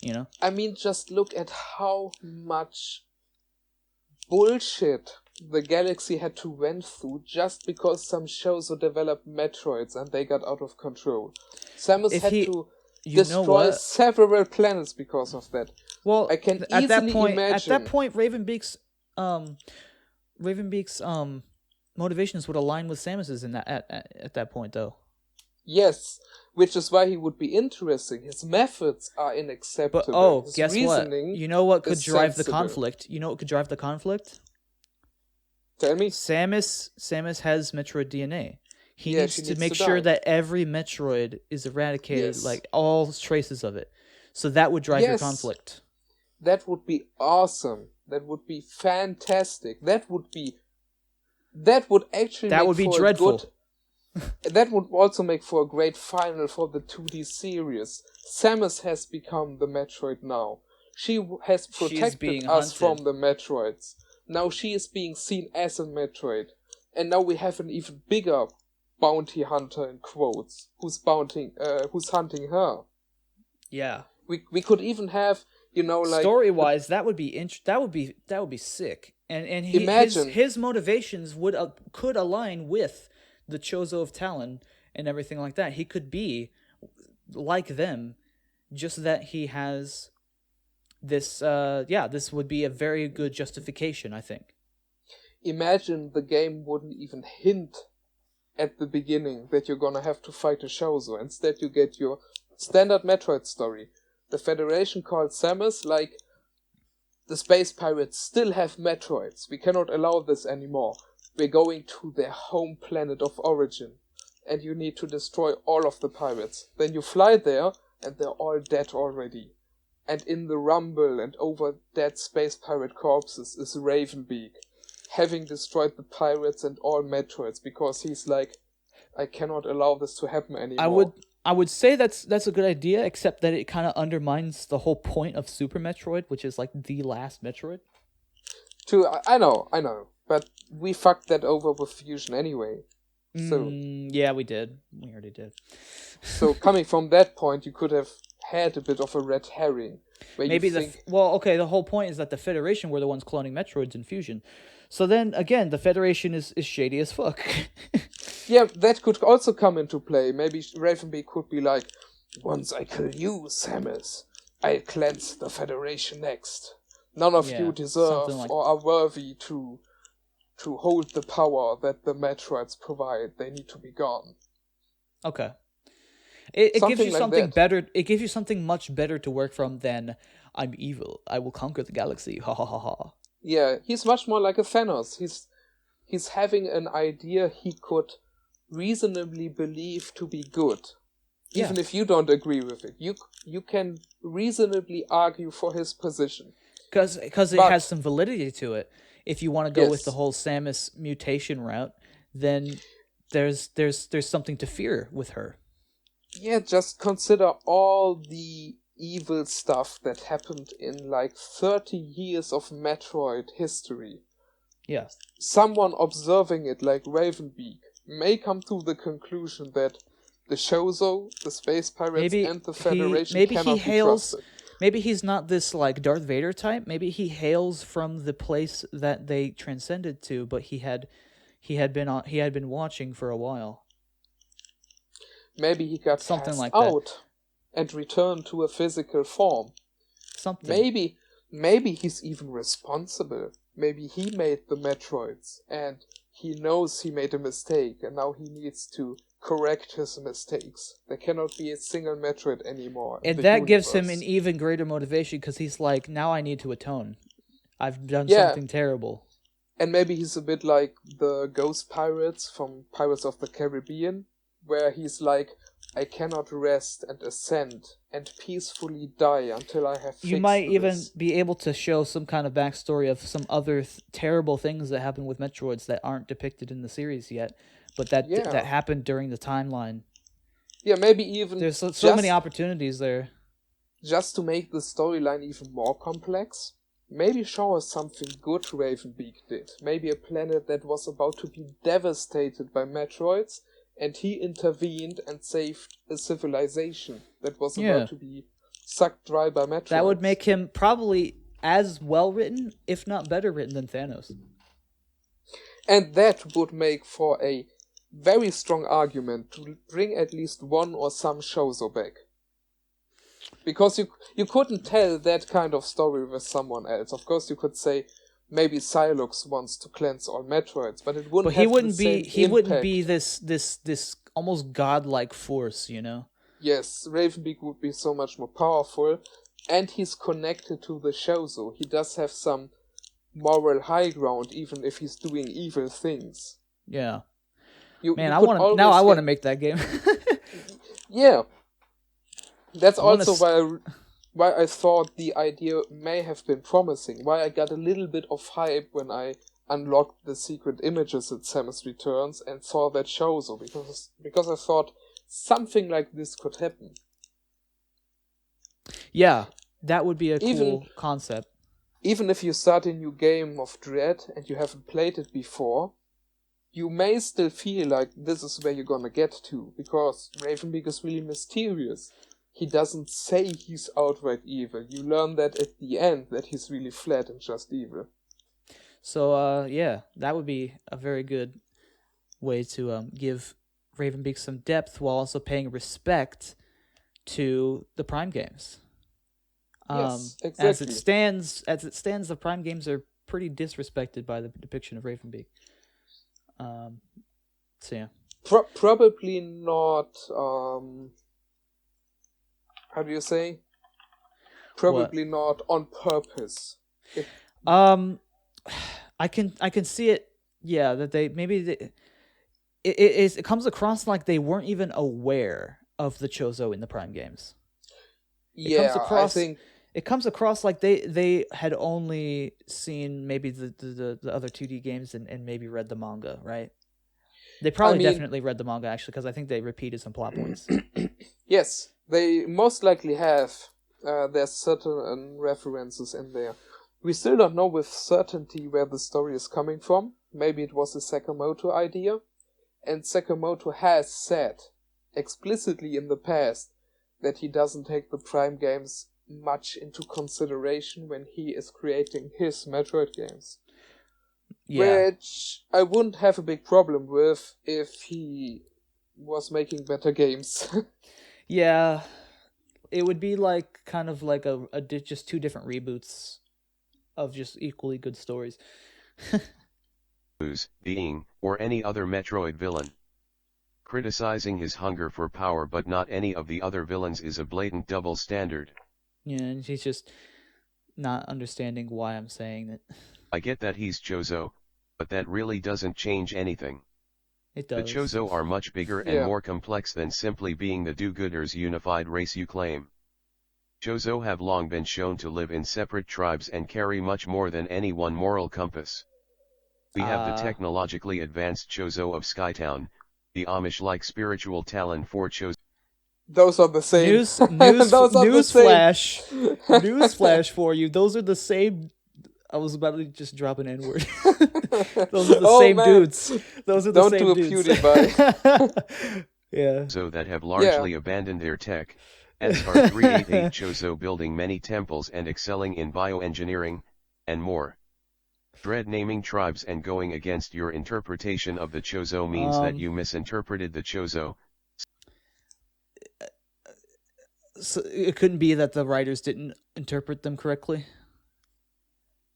you know? I mean, just look at how much bullshit the galaxy had to went through just because some Chozo developed Metroids and they got out of control. Samus had to destroy several planets because of that. Well, I can easily imagine. At that point, Ravenbeak's motivations would align with Samus's at that point, though. Yes, which is why he would be interesting. His methods are unacceptable. But guess what? You know what could drive the conflict? You know what could drive the conflict? Tell me. Samus has Metroid DNA. He needs to make sure that every Metroid is eradicated, like all traces of it. So that would drive your conflict. That would be awesome. That would be fantastic. That would be dreadful. That would also make for a great final for the 2D series. Samus has become the Metroid now. She has protected us from the Metroids. Now she is being seen as a Metroid. And now we have an even bigger bounty hunter in quotes who's hunting her. Yeah. We could even have story-wise, that would be that would be sick. And imagine his motivations could align with the Chozo of Talon and everything like that. He could be like them, just that he has this. This would be a very good justification, I think. imagine the game wouldn't even hint at the beginning that you're gonna have to fight a Chozo. Instead, you get your standard Metroid story. The Federation called Samus, like, the space pirates still have Metroids. We cannot allow this anymore. We're going to their home planet of origin, and you need to destroy all of the pirates. Then you fly there, and they're all dead already. And in the rumble and over dead space pirate corpses is Ravenbeak, having destroyed the pirates and all Metroids, because he's like, I cannot allow this to happen anymore. I would say that's a good idea, except that it kind of undermines the whole point of Super Metroid, which is like the last Metroid. I know, but we fucked that over with Fusion anyway. So yeah, we did. We already did. So coming from that point, you could have had a bit of a red herring. Where Maybe you think, the whole point is that the Federation were the ones cloning Metroids in Fusion. So then, again, the Federation is shady as fuck. yeah, that could also come into play. Maybe Ravenbeak could be like, once I kill you, Samus, I'll cleanse the Federation next. None of you deserve or are worthy to hold the power that the Metroids provide. They need to be gone. Okay. It gives you like something that. better. It gives you something much better to work from than I'm evil. I will conquer the galaxy. Ha ha ha ha. Yeah, he's much more like a Thanos. He's having an idea he could reasonably believe to be good. Even if you don't agree with it. You can reasonably argue for his position. Because it has some validity to it. If you want to go with the whole Samus mutation route, then there's something to fear with her. Yeah, just consider all the evil stuff that happened in like 30 years of Metroid history. Yeah. Someone observing it like Ravenbeak may come to the conclusion that the Chozo, the Space Pirates, and the Federation cannot be trusted. Maybe he's not this like Darth Vader type. Maybe he hails from the place that they transcended to, but he had been watching for a while. Maybe he got something cast like out that. And returned to a physical form. Something. Maybe he's even responsible. Maybe he made the Metroids and he knows he made a mistake and now he needs to correct his mistakes. There cannot be a single Metroid anymore. And that gives him an even greater motivation because he's like, now I need to atone. I've done something terrible. And maybe he's a bit like the ghost pirates from Pirates of the Caribbean, where he's like, I cannot rest and ascend and peacefully die until I have fixed You might even this. be able to show some kind of backstory of some other terrible things that happen with Metroids that aren't depicted in the series yet, but that happened during the timeline. Yeah, maybe even... There's so many opportunities there. Just to make the storyline even more complex, maybe show us something good Ravenbeak did. Maybe a planet that was about to be devastated by Metroids, and he intervened and saved a civilization that was about to be sucked dry by Metroids. That would make him probably as well written, if not better written than Thanos. And that would make for a very strong argument to bring at least one or some Chozo back. Because you couldn't tell that kind of story with someone else. Of course, you could say maybe Psylocke wants to cleanse all Metroids, but it wouldn't. But he wouldn't be this almost godlike force, you know. Yes, Ravenbeak would be so much more powerful, and he's connected to the Chozo. He does have some moral high ground, even if he's doing evil things. Yeah. I want to make that game. Yeah. That's also why I thought the idea may have been promising. Why I got a little bit of hype when I unlocked the secret images at Samus Returns and saw that Chozo, because I thought something like this could happen. Yeah, that would be a cool concept. Even if you start a new game of Dread and you haven't played it before, you may still feel like this is where you're gonna get to, because Ravenbeak is really mysterious. he doesn't say he's outright evil. You learn that at the end, that he's really flat and just evil. So, yeah, that would be a very good way to give Ravenbeak some depth while also paying respect to the Prime games. Yes, exactly. As it stands, the Prime games are pretty disrespected by the depiction of Ravenbeak. So yeah. Probably not. How do you say? Probably not on purpose. I can see it. Yeah, that it comes across like they weren't even aware of the Chozo in the Prime games. I think it comes across like they had only seen maybe the other 2D games and maybe read the manga, right? They probably definitely read the manga, actually, because I think they repeated some plot points. Yes, they most likely have. There's certain references in there. We still don't know with certainty where the story is coming from. Maybe it was a Sakamoto idea. And Sakamoto has said explicitly in the past that he doesn't take the Prime games much into consideration when he is creating his Metroid games. Yeah. Which I wouldn't have a big problem with if he was making better games. Yeah, it would be like kind of like just two different reboots of just equally good stories. Being, or any other Metroid villain. Criticizing his hunger for power but not any of the other villains is a blatant double standard. Yeah, and he's just not understanding why I'm saying that. I get that he's Chozo, but that really doesn't change anything. It does. The Chozo are much bigger and more complex than simply being the do-gooders unified race you claim. Chozo have long been shown to live in separate tribes and carry much more than any one moral compass. We have the technologically advanced Chozo of Skytown, the Amish-like spiritual Talon for Chozo. Those are the same. Newsflash. Newsflash for you. Those are the same. I was about to just drop an N-word. Those are the same dudes. Those are the same dudes. Don't do a PewDiePie. Yeah. So that have largely abandoned their tech. SR388 Chozo building many temples and excelling in bioengineering, and more. Dread naming tribes and going against your interpretation of the Chozo means that you misinterpreted the Chozo. So it couldn't be that the writers didn't interpret them correctly?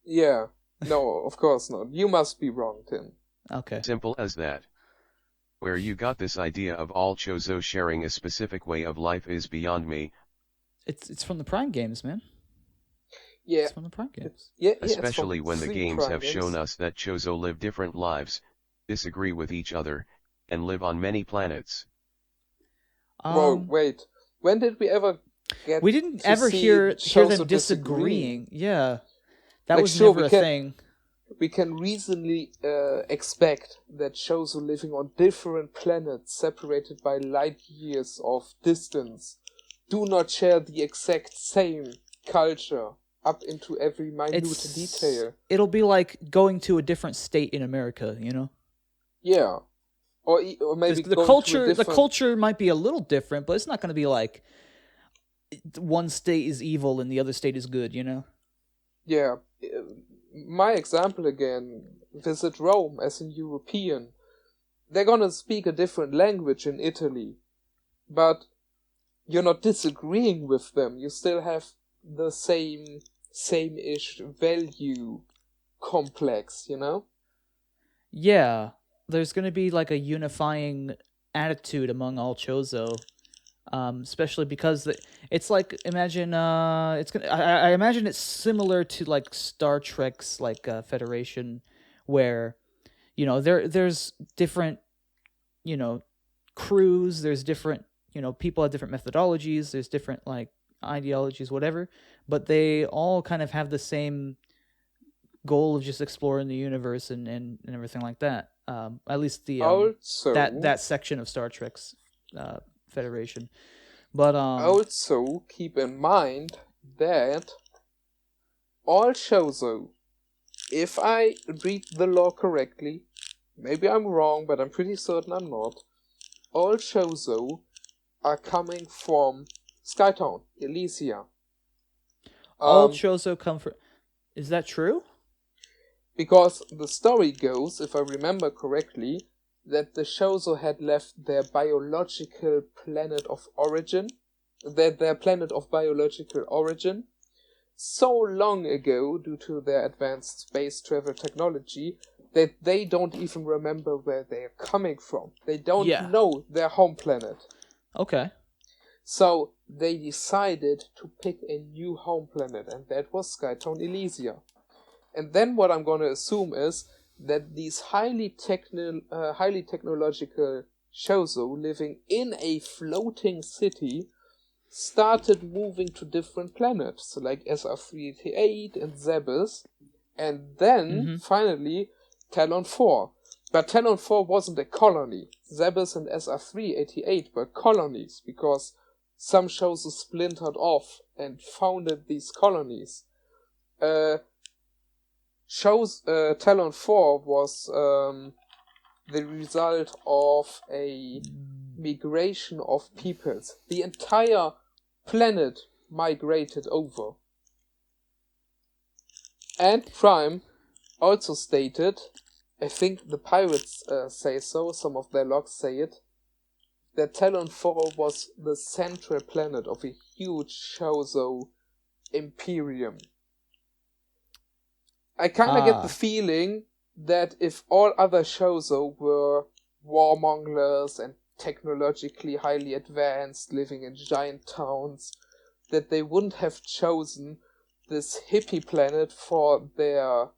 Yeah. No, of course not. You must be wrong, Tim. Okay. Simple as that. Where you got this idea of all Chozo sharing a specific way of life is beyond me. It's from the Prime games, man. Yeah. It's from the Prime games. Especially when the games have shown us that Chozo live different lives, disagree with each other, and live on many planets. Whoa, wait. When did we ever get We didn't ever hear them disagreeing. Yeah. That was never a thing. We can reasonably expect that Chozo living on different planets separated by light years of distance do not share the exact same culture up into every minute detail. It'll be like going to a different state in America, you know? Yeah. Or maybe the culture might be a little different, but it's not going to be like one state is evil and the other state is good, you know? Yeah. My example again, visit Rome as an European. They're gonna speak a different language in Italy, but you're not disagreeing with them. You still have the same-ish value complex, you know? Yeah. There's gonna be like a unifying attitude among all Chozo. Especially because it's like, imagine I imagine it's similar to like Star Trek's like Federation, where you know there's different crews, there's different people have different methodologies, there's different like ideologies, whatever, but they all kind of have the same goal of just exploring the universe and everything like that. At least the that section of Star Trek's Federation. But also keep in mind that all Chozo, if I read the lore correctly, maybe I'm wrong, but I'm pretty certain I'm not, all Chozo are coming from Skytown, Elysia. All Chozo come from... Is that true? Because the story goes, if I remember correctly, that the Chozo had left their biological planet of origin, their planet of biological origin, so long ago due to their advanced space travel technology that they don't even remember where they're coming from. They don't know their home planet. Okay. So they decided to pick a new home planet, and that was Skytown Elysia. And then what I'm going to assume is that these highly technological Chozo living in a floating city started moving to different planets, like SR388 and Zebes, and then finally Talon 4. But Talon 4 wasn't a colony. Zebes and SR388 were colonies because some Chozo splintered off and founded these colonies. Talon 4 was the result of a migration of peoples. The entire planet migrated over. And Prime also stated, I think the pirates say so, some of their logs say it, that Talon 4 was the central planet of a huge Chozo imperium. I kind of get the feeling that if all other Chozo were warmongers and technologically highly advanced, living in giant towns, that they wouldn't have chosen this hippie planet for their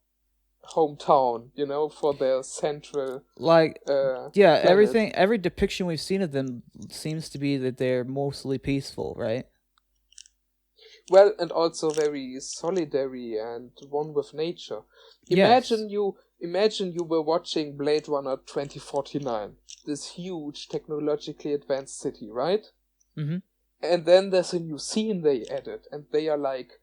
hometown, for their central planet. Every depiction we've seen of them seems to be that they're mostly peaceful, right? Well, and also very solidary and one with nature. Imagine you were watching Blade Runner 2049, this huge technologically advanced city, right? Mm-hmm. And then there's a new scene they added, and they are like,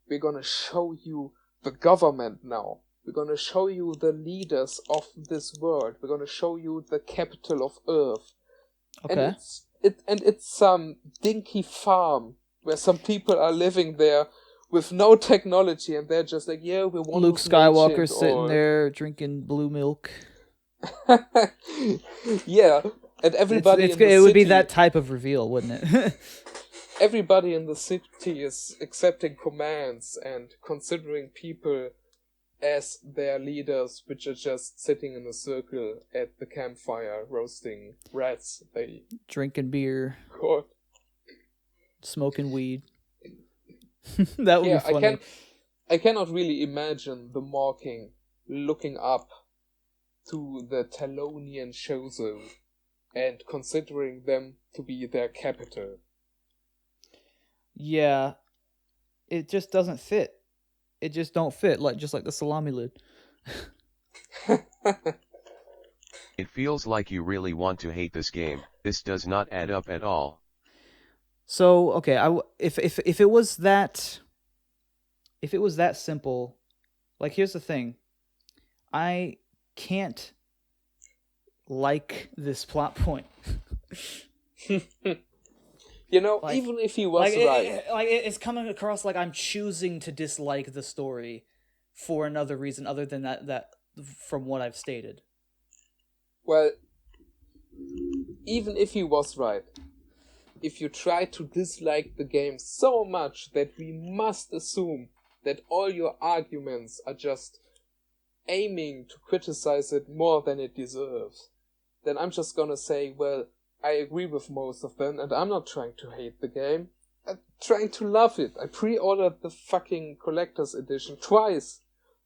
we're gonna show you the government now. We're gonna show you the leaders of this world. We're gonna show you the capital of Earth. Okay. And it's some dinky farm where some people are living there with no technology, and they're just like, yeah, we want Luke Skywalker sitting there drinking blue milk. Yeah, and everybody in the city... It would be that type of reveal, wouldn't it? Everybody in the city is accepting commands and considering people as their leaders, which are just sitting in a circle at the campfire roasting rats. They drinking beer. God. Smoking weed. That would be funny. I cannot really imagine the Marking looking up to the Talonian Chozo and considering them to be their capital. Yeah, it just doesn't fit. It just don't fit, just like the salami lid. It feels like you really want to hate this game. This does not add up at all. So, okay, if it was that simple, like, here's the thing. I can't like this plot point. Even if he was right. It's coming across like I'm choosing to dislike the story for another reason other than that from what I've stated. Well, even if he was right, if you try to dislike the game so much that we must assume that all your arguments are just aiming to criticize it more than it deserves, then I'm just gonna say, well, I agree with most of them, and I'm not trying to hate the game. I'm trying to love it. I pre-ordered the fucking collector's edition twice.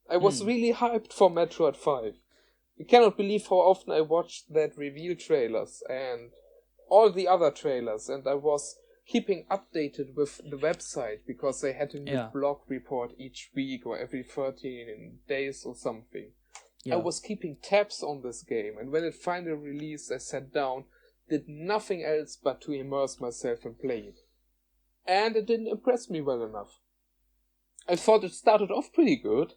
I was really hyped for Metroid 5. You cannot believe how often I watched that reveal trailers and all the other trailers, and I was keeping updated with the website because they had a new blog report each week or every 13 days or something. Yeah. I was keeping tabs on this game, and when it finally released, I sat down, did nothing else but to immerse myself and play it. And it didn't impress me well enough. I thought it started off pretty good.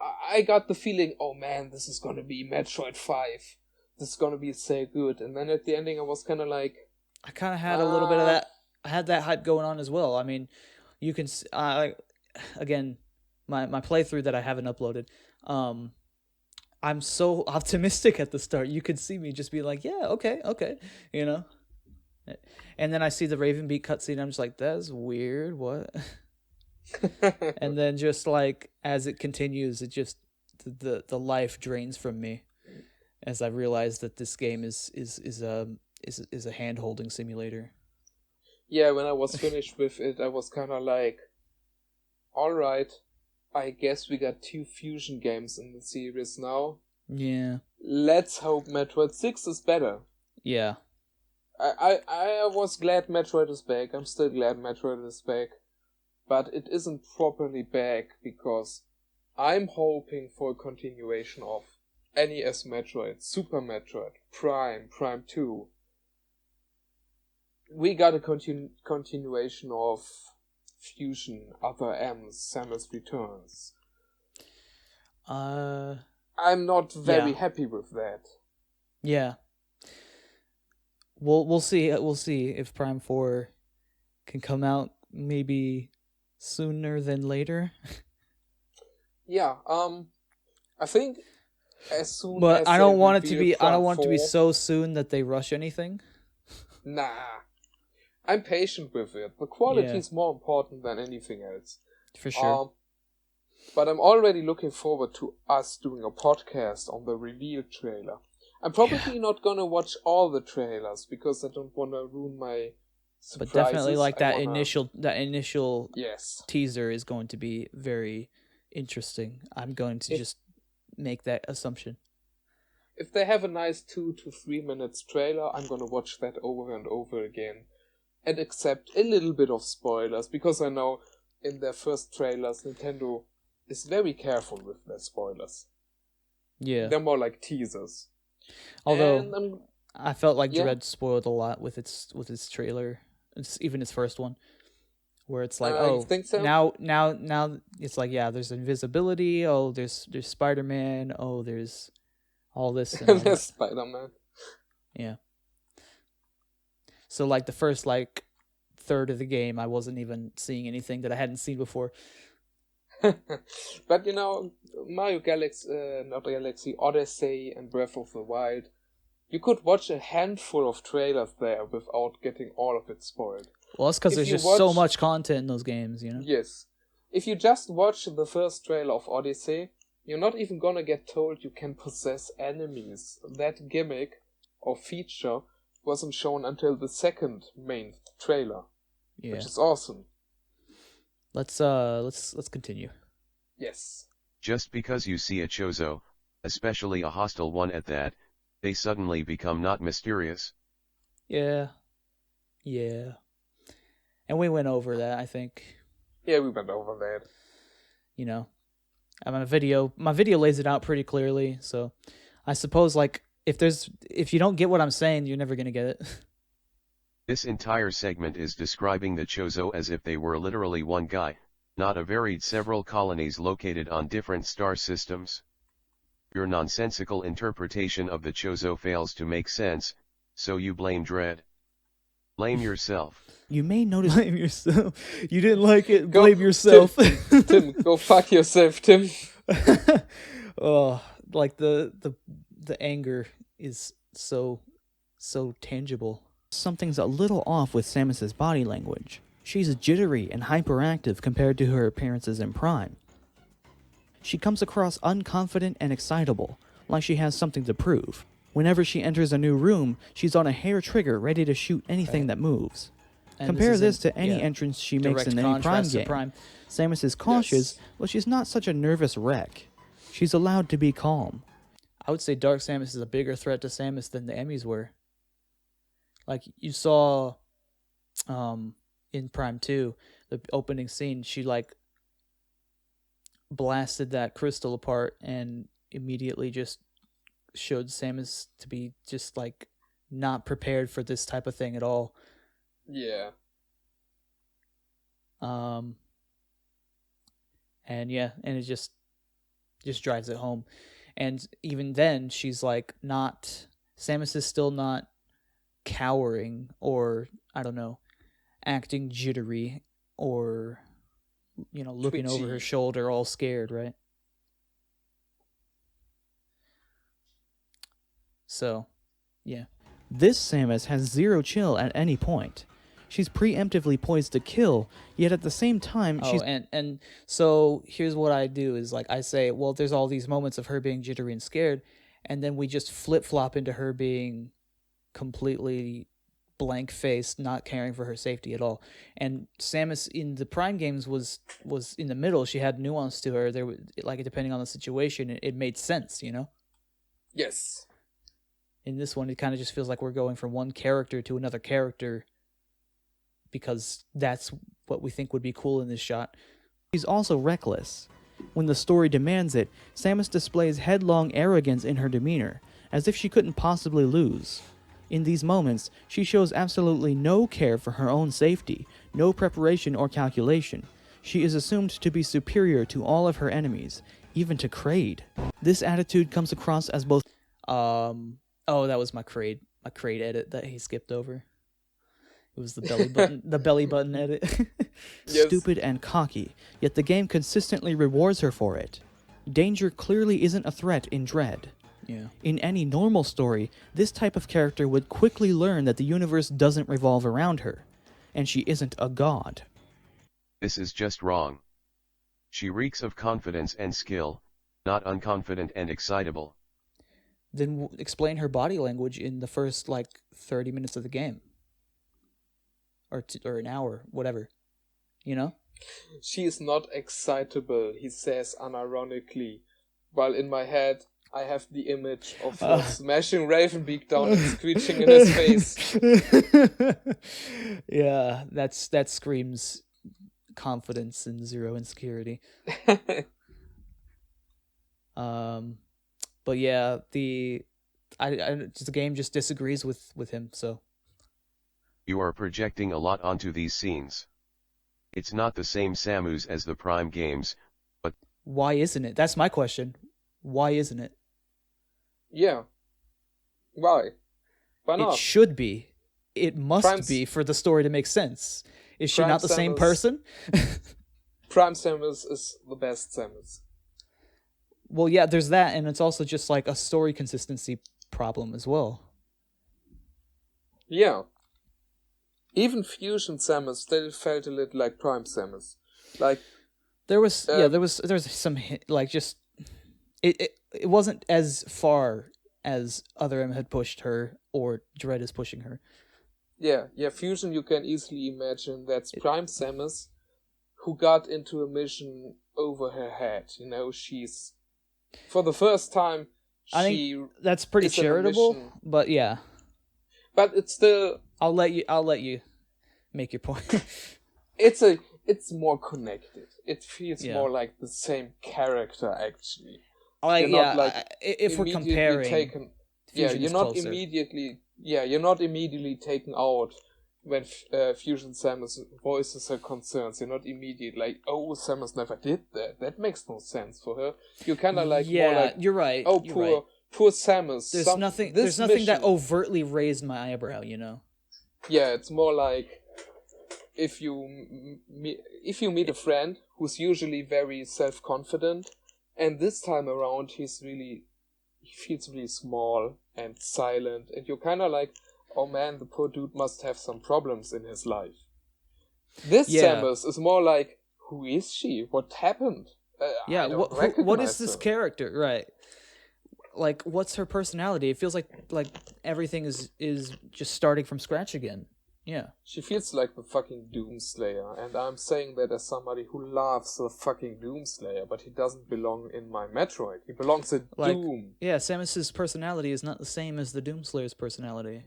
I got the feeling, oh man, this is gonna be Metroid 5. This is gonna be so good. And then at the ending I was kinda like... I kinda had a little bit of that. had that hype going on as well. I mean, you can again, my playthrough that I haven't uploaded. I'm so optimistic at the start. You could see me just be like, yeah, okay, you know. And then I see the Ravenbeak cutscene. I'm just like, that's weird. What? And then just like as it continues, it just the life drains from me as I realize that this game is a hand holding simulator. Yeah, when I was finished with it, I was kind of like, alright, I guess we got 2 Fusion games in the series now. Yeah. Let's hope Metroid 6 is better. Yeah. I was glad Metroid is back. I'm still glad Metroid is back. But it isn't properly back because I'm hoping for a continuation of NES Metroid, Super Metroid, Prime 2. We got a continuation of Fusion, Other M's, Samus Returns. I'm not very happy with that. Yeah. We'll see. We'll see if Prime 4 can come out maybe sooner than later. Yeah. I think as soon but as I don't they want it to reveal be. I don't Prime want it to be 4, so soon that they rush anything. Nah. I'm patient with it. The quality is more important than anything else. For sure. But I'm already looking forward to us doing a podcast on the reveal trailer. I'm probably not gonna watch all the trailers because I don't want to ruin my surprises. But definitely, like that initial yes. teaser is going to be very interesting. I'm going to just make that assumption. If they have a nice 2 to 3 minutes trailer, I'm gonna watch that over and over again and accept a little bit of spoilers because I know in their first trailers Nintendo is very careful with their spoilers. Yeah. They're more like teasers. Although I felt like Dread spoiled a lot with its trailer, even its first one, where it's like, you think so? now it's like, yeah, there's invisibility. Oh, there's Spider-Man. Oh, there's all this. And all there's Spider-Man. Yeah. So like the first like third of the game, I wasn't even seeing anything that I hadn't seen before. But Mario Galaxy, Odyssey and Breath of the Wild, you could watch a handful of trailers there without getting all of it spoiled. Well, it's because there's just so much content in those games, you know? Yes. If you just watch the first trailer of Odyssey, you're not even gonna get told you can possess enemies. That gimmick or feature wasn't shown until the second main trailer, which is awesome. Let's continue. Yes. Just because you see a Chozo, especially a hostile one at that, they suddenly become not mysterious. Yeah. And we went over that, I think. Yeah, we went over that. My video lays it out pretty clearly, so I suppose like if you don't get what I'm saying, you're never gonna get it. This entire segment is describing the Chozo as if they were literally one guy, not a varied several colonies located on different star systems. Your nonsensical interpretation of the Chozo fails to make sense, so you blame Dread. Blame yourself. You may notice blame yourself. You didn't like it, blame yourself. Tim, go fuck yourself, Tim. Oh, like the anger is so tangible. Something's a little off with Samus's body language. She's jittery and hyperactive compared to her appearances in Prime. She comes across unconfident and excitable, like she has something to prove. Whenever she enters a new room, she's on a hair trigger ready to shoot anything that moves. And compare this to any entrance she makes in any Prime game. Samus is cautious, but she's not such a nervous wreck. She's allowed to be calm. I would say Dark Samus is a bigger threat to Samus than the Emmys were. Like, you saw in Prime 2, the opening scene, she, like, blasted that crystal apart and immediately just showed Samus to be just, like, not prepared for this type of thing at all. Yeah. And it just drives it home. And even then, she's, like, not... Samus is still not cowering or, I don't know. acting jittery or, looking over her Twitchy. shoulder all scared, right? So, yeah. This Samus has zero chill at any point. She's preemptively poised to kill, yet at the same time she's... and so here's what I do is like I say, well, there's all these moments of her being jittery and scared, and then we just flip-flop into her being completely blank-faced, not caring for her safety at all. And Samus in the Prime games was in the middle. She had nuance to her. There was, like, depending on the situation, it made sense, Yes. In this one, it kind of just feels like we're going from one character to another character because that's what we think would be cool in this shot. She's also reckless. When the story demands it, Samus displays headlong arrogance in her demeanor, as if she couldn't possibly lose. In these moments, she shows absolutely no care for her own safety, no preparation or calculation. She is assumed to be superior to all of her enemies, even to Kraid. This attitude comes across as both... Oh, that was my Kraid edit that he skipped over. It was the belly button edit. Yes. Stupid and cocky, yet the game consistently rewards her for it. Danger clearly isn't a threat in Dread. Yeah. In any normal story, this type of character would quickly learn that the universe doesn't revolve around her, and she isn't a god. This is just wrong. She reeks of confidence and skill, not unconfident and excitable. Then explain her body language in the first, 30 minutes of the game. Or an hour, whatever. She is not excitable, he says unironically, while in my head I have the image of her smashing Ravenbeak down and screeching in his face. Yeah, that screams confidence and zero insecurity. But yeah, the game just disagrees with him, so. You are projecting a lot onto these scenes. It's not the same Samus as the Prime games, but... Why isn't it? That's my question. Why isn't it? Yeah. Why? Why not? It should be. It must be for the story to make sense. Is she not the same person? Prime Samus is the best Samus. Well, yeah, there's that, and it's also just like a story consistency problem as well. Yeah. Even Fusion Samus still felt a little like Prime Samus. There was some just it wasn't as far as Other M had pushed her or Dread is pushing her. Yeah, Fusion you can easily imagine that's Prime Samus who got into a mission over her head. She's for the first time I think that's pretty charitable, but yeah. But it's still I'll let you make your point. It's more connected. It feels more like the same character actually. If we're comparing, you're not immediately taken out when Fusion Samus voices her concerns. You're not immediately like, oh, Samus never did that. That makes no sense for her. You're kind of like, more like, you're right. Oh, poor Samus. There's nothing that overtly raised my eyebrow. Yeah, it's more like if you meet a friend who's usually very self-confident, and this time around he feels really small and silent, and you're kind of like, oh man, the poor dude must have some problems in his life. This Samus is more like, who is she? What happened? What is this character? Right. Like, what's her personality? It feels like everything is just starting from scratch again. Yeah. She feels like the fucking Doomslayer, and I'm saying that as somebody who loves the fucking Doomslayer, but he doesn't belong in my Metroid. He belongs in Doom. Yeah, Samus's personality is not the same as the Doomslayer's personality.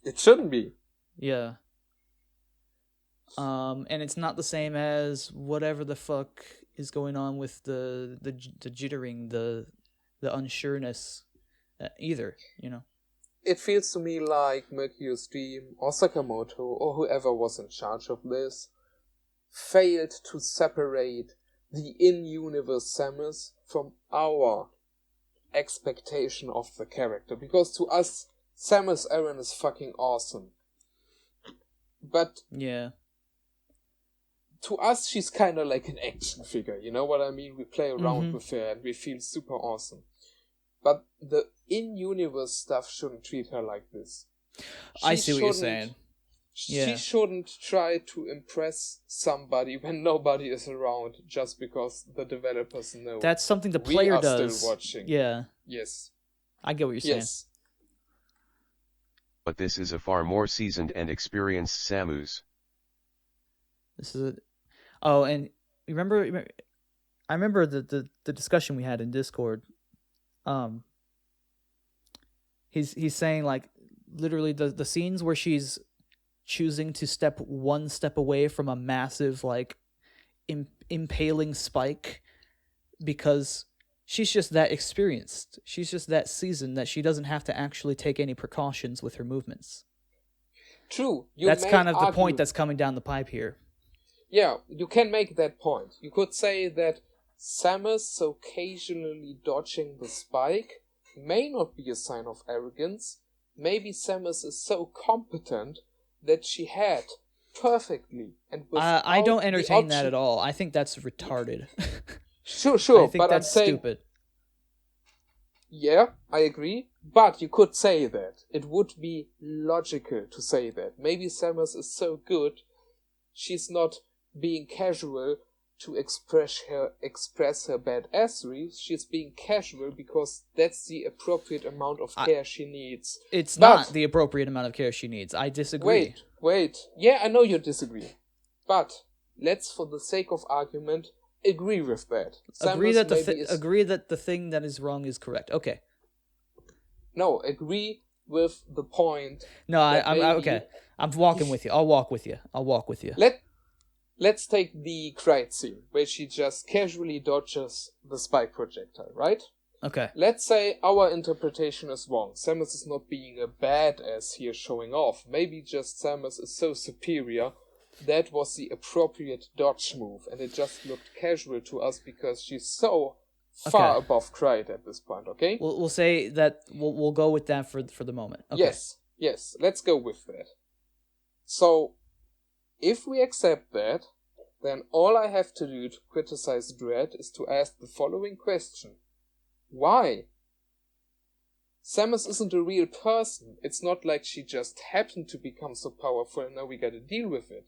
It shouldn't be. Yeah. And it's not the same as whatever the fuck is going on with the jittering, the unsureness either, It feels to me like Mercury's Dream or Sakamoto or whoever was in charge of this failed to separate the in-universe Samus from our expectation of the character. Because to us, Samus Aran is fucking awesome. But Yeah. to us, she's kind of like an action figure. You know what I mean? We play around with her and we feel super awesome. But the in-universe stuff shouldn't treat her like this. I see what you're saying. She shouldn't try to impress somebody when nobody is around just because the developers know. That's something the player we are does. Still watching. Yeah. Yes. I get what you're saying. Yes. But this is a far more seasoned and experienced Samus. This is and remember I remember the discussion we had in Discord. He's saying like literally the scenes where she's choosing to step one step away from a massive like impaling spike because she's just that experienced. She's just that seasoned that she doesn't have to actually take any precautions with her movements. True. That's kind of the point that's coming down the pipe here. Yeah, you can make that point. You could say that Samus occasionally dodging the spike may not be a sign of arrogance. Maybe Samus is so competent that she had perfectly and I don't entertain that at all. I think that's retarded. Sure, I think but that's I'm saying, stupid. Yeah, I agree. But you could say that. It would be logical to say that. Maybe Samus is so good, she's not being casual to express her badassery. She's being casual because that's the appropriate amount of care she needs. It's not the appropriate amount of care she needs. I disagree. Wait. Yeah, I know you disagree. But let's, for the sake of argument, agree with that. Agree that the thing that is wrong is correct. Okay. No, agree with the point. No, I'm okay. I'm walking with you. I'll walk with you. Let's take the Krite scene, where she just casually dodges the spike projectile, right? Okay. Let's say our interpretation is wrong. Samus is not being a badass here showing off. Maybe just Samus is so superior that was the appropriate dodge move, and it just looked casual to us because she's so far above Krite at this point, okay? We'll say that we'll go with that for the moment. Okay. Yes, let's go with that. So, if we accept that, then all I have to do to criticize Dread is to ask the following question. Why? Samus isn't a real person. It's not like she just happened to become so powerful and now we gotta deal with it.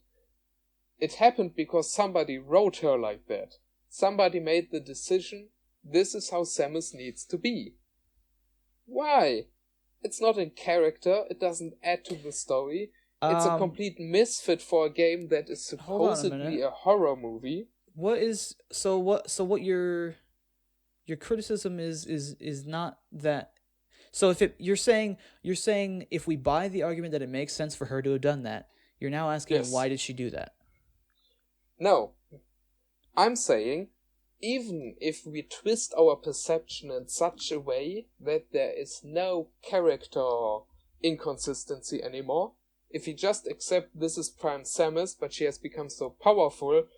It happened because somebody wrote her like that. Somebody made the decision, this is how Samus needs to be. Why? It's not in character, it doesn't add to the story. It's a complete misfit for a game that is supposedly a horror movie. What your criticism is not that. So if you're saying if we buy the argument that it makes sense for her to have done that, you're now asking why did she do that? No. I'm saying even if we twist our perception in such a way that there is no character inconsistency anymore, if we just accept this is Prime Samus, but she has become so powerful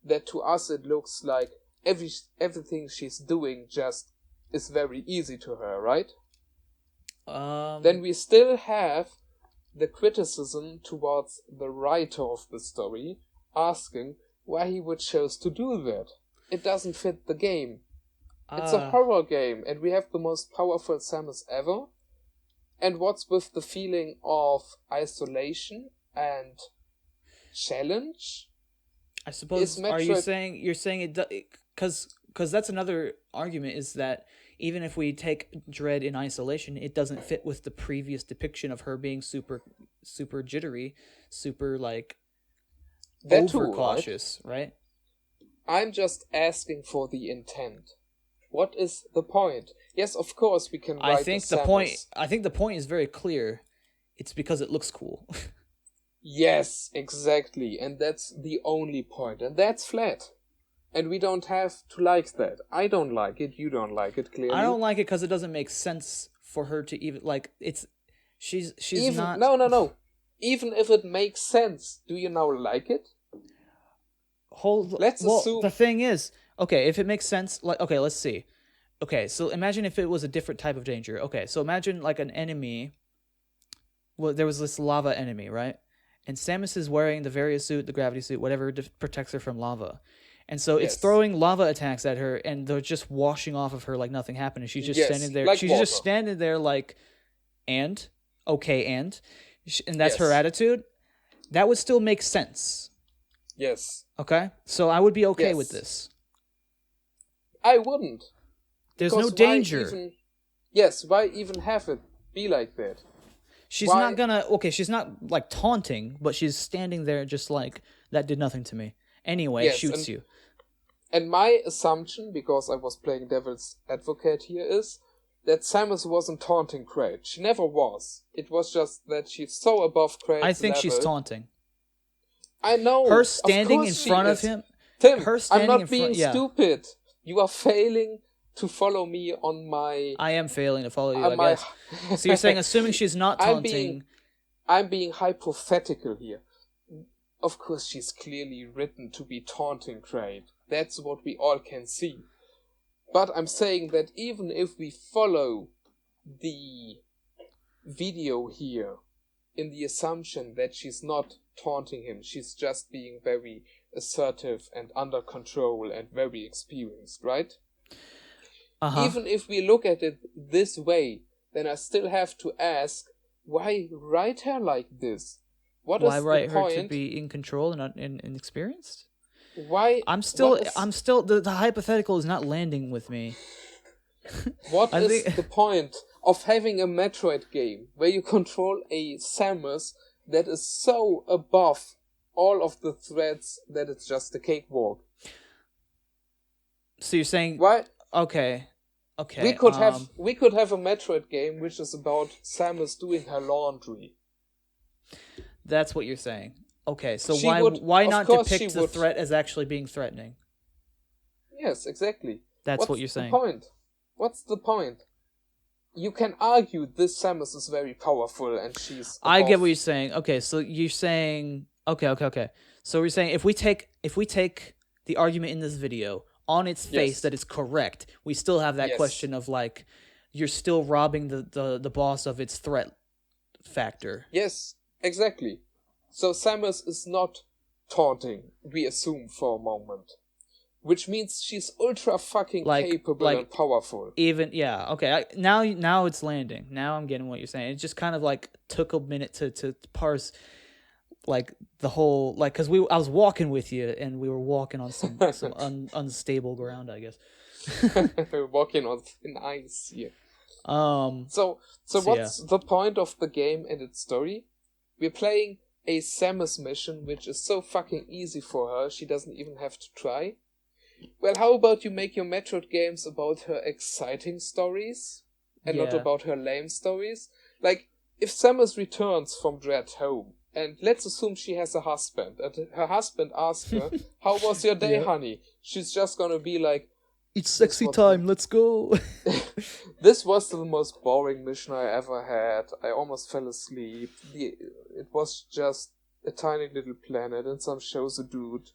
that to us it looks like everything she's doing just is very easy to her, right? Then we still have the criticism towards the writer of the story, asking why he would choose to do that. It doesn't fit the game. It's a horror game, and we have the most powerful Samus ever. And what's with the feeling of isolation and challenge? I suppose. Are you saying it? Because that's another argument is that even if we take Dread in isolation, it doesn't fit with the previous depiction of her being super jittery, super like overcautious, right? I'm just asking for the intent. What is the point? Yes, of course we can write I think the point is very clear. It's because it looks cool. Yes, exactly. And that's the only point. And that's flat. And we don't have to like that. I don't like it. You don't like it, clearly. I don't like it because it doesn't make sense for her to even like. She's not. No. Even if it makes sense, do you now like it? Let's assume. The thing is, okay, if it makes sense, like, okay, let's see. Okay, so imagine if it was a different type of danger. Okay, so imagine like an enemy. Well, there was this lava enemy, right? and Samus is wearing the various suit, the gravity suit, whatever protects her from lava. And so it's Yes. throwing lava attacks at her, and they're just washing off of her like nothing happened. And she's just Yes, standing there. like She's water. just standing there like, and that's her Yes. attitude. That would still make sense. Yes. Okay, so I would be okay Yes. with this. I wouldn't. There's Because no danger. Why even have it be like that? She's why- not gonna. Okay, she's not like taunting, but she's standing there just like that did nothing to me. Anyway, Yes, shoots and- you. And my assumption, because I was playing devil's advocate here, is that Samus wasn't taunting Kraid. She never was. It was just that she's so above Kraid's I think she's level. taunting. I know. Her of standing in course she front of is. him. Tim, her I'm standing not in being front- yeah. stupid. You are failing to follow me on my... I am failing to follow you. on I my- guess. So you're saying, assuming she's not I'm taunting, I'm being hypothetical here. Of course, she's clearly written to be taunting Kraid. That's what we all can see. But I'm saying that even if we follow the video here in the assumption that she's not taunting him, she's just being very assertive and under control and very experienced, right? Even if we look at it this way, then I still have to ask, why write her like this? What why is write the her point? to be in control and inexperienced? Why? I'm still what is- the hypothetical is not landing with me. What I is think- the point of having a Metroid game where you control a Samus that is so above all of the threats that it's just a cakewalk? So you're saying, Why? okay, We could have a Metroid game which is about Samus doing her laundry. that's what you're saying. Okay, so She why would- why of not course she depict the would. threat as actually being threatening? Yes, exactly. That's What's what you're saying. The point? What's the point? You can argue this Samus is very powerful and she's. I get above- what you're saying. Okay, so you're saying okay. So we're saying if we take the argument in this video on its face Yes. that it's correct, we still have that Yes. question of like you're still robbing the boss of its threat factor. Yes, exactly. So Samus is not taunting, we assume for a moment. Which means she's ultra fucking capable and powerful. Even okay. Now it's landing. Now I'm getting what you're saying. It just kind of like took a minute to parse like the whole like because I was walking with you and we were walking on some unstable ground, I guess. Walking on thin ice here. So So what's the point of the game and its story? We're playing a Samus mission which is so fucking easy for her, she doesn't even have to try. Well, how about you make your Metroid games about her exciting stories and not Yeah. about her lame stories? Like, if Samus returns from Dread home, and let's assume she has a husband, and her husband asks her, how was your day, Yeah. honey? She's just gonna be like, it's sexy what- time. Let's go. this was the most boring mission I ever had. I almost fell asleep. It was just a tiny little planet and some Chozo dude.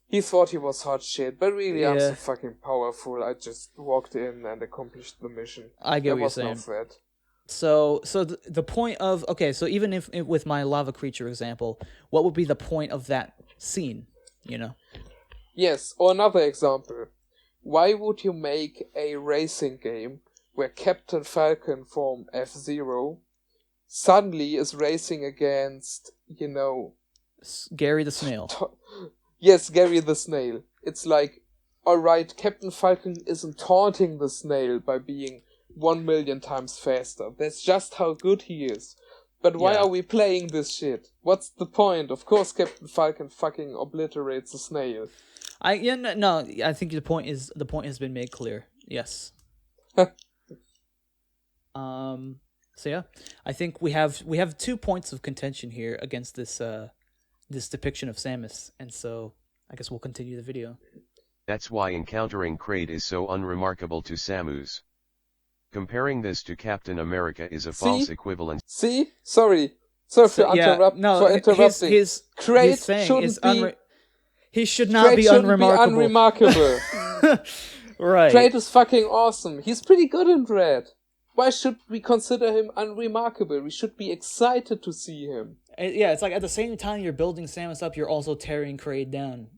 He thought he was hot shit, but really I'm Yeah. so fucking powerful. I just walked in and accomplished the mission. I get There what you're was no saying. threat. So the point of so even if with my lava creature example, what would be the point of that scene? You know. Yes, or another example. Why would you make a racing game where Captain Falcon from F-Zero suddenly is racing against, Gary the Snail. Yes, Gary the Snail. It's like, alright, Captain Falcon isn't taunting the snail by being 1 million times faster. That's just how good he is. But why Yeah. are we playing this shit? What's the point? Of course Captain Falcon fucking obliterates the snail. I think the point has been made clear. Yes. So yeah, I think we have 2 points of contention here against this this depiction of Samus, and so I guess we'll continue the video. That's why encountering Kraid is so unremarkable to Samus. Comparing this to Captain America is a false equivalence. See? Sorry for interrupting. His Kraid thing shouldn't is be... he should not Kraid be shouldn't unremarkable. be unremarkable. Right. Kraid is fucking awesome. He's pretty good in Dread. Why should we consider him unremarkable? We should be excited to see him. Yeah, it's like at the same time you're building Samus up, you're also tearing Kraid down.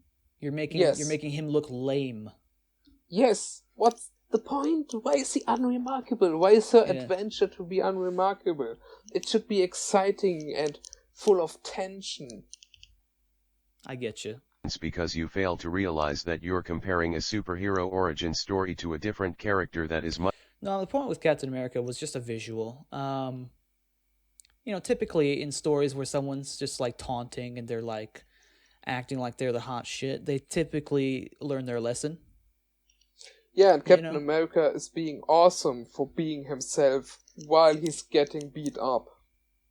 You're making him look lame. Yes. What's the point? Why is he unremarkable? Why is her adventure to be unremarkable? It should be exciting and full of tension. I get you. It's because you fail to realize that you're comparing a superhero origin story to a different character that is much... No, the point with Captain America was just a visual. Typically in stories where someone's just like taunting and they're like acting like they're the hot shit, they typically learn their lesson. Yeah, and Captain America is being awesome for being himself while he's getting beat up.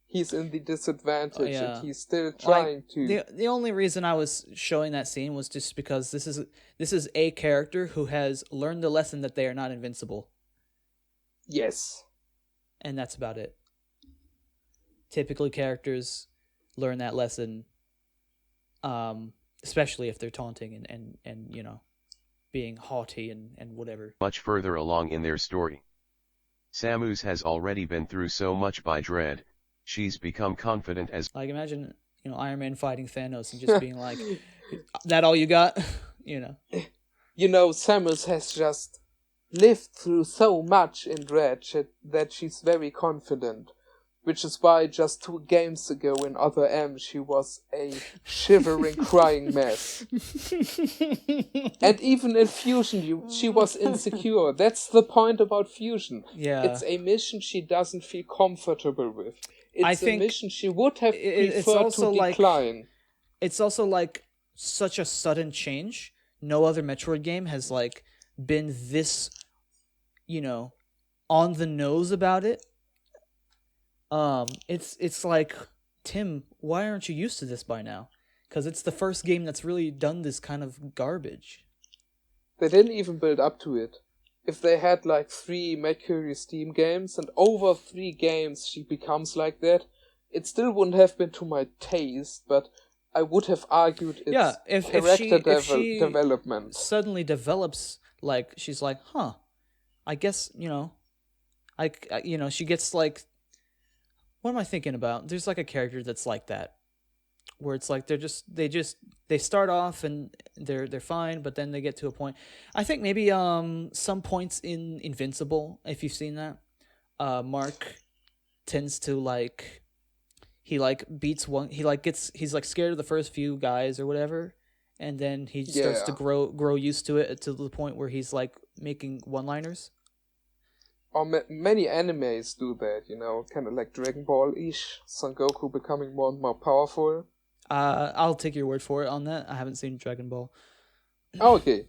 He's in the disadvantage and he's still trying to... The only reason I was showing that scene was just because this is a character who has learned the lesson that they are not invincible. Yes. And that's about it. Typically characters learn that lesson, especially if they're taunting and being haughty and whatever. Much further along in their story. Samus has already been through so much by Dread. She's become confident as... Like, imagine, Iron Man fighting Thanos and just being like, that all you got? Samus has just lived through so much in Dread that she's very confident. Which is why just 2 games ago in Other M, she was a shivering, crying mess. And even in Fusion, she was insecure. That's the point about Fusion. Yeah. It's a mission she doesn't feel comfortable with. It's a mission she would have preferred to decline. It's also like such a sudden change. No other Metroid game has like been this, on the nose about it. It's like, Tim, why aren't you used to this by now? Because it's the first game that's really done this kind of garbage. They didn't even build up to it. If they had like 3 Mercury Steam games and over 3 games she becomes like that, it still wouldn't have been to my taste, but I would have argued it's if she development. Suddenly develops, like, she's like, I guess, she gets like, what am I thinking about? There's like a character that's like that, where it's like they start off and they're fine, but then they get to a point. I think maybe some points in Invincible, if you've seen that, Mark tends to like, he like beats one, he's like scared of the first few guys or whatever, and then he starts to grow used to it to the point where he's like making one-liners. Or many animes do that, kind of like Dragon Ball-ish, Son Goku becoming more and more powerful. I'll take your word for it on that. I haven't seen Dragon Ball. Okay.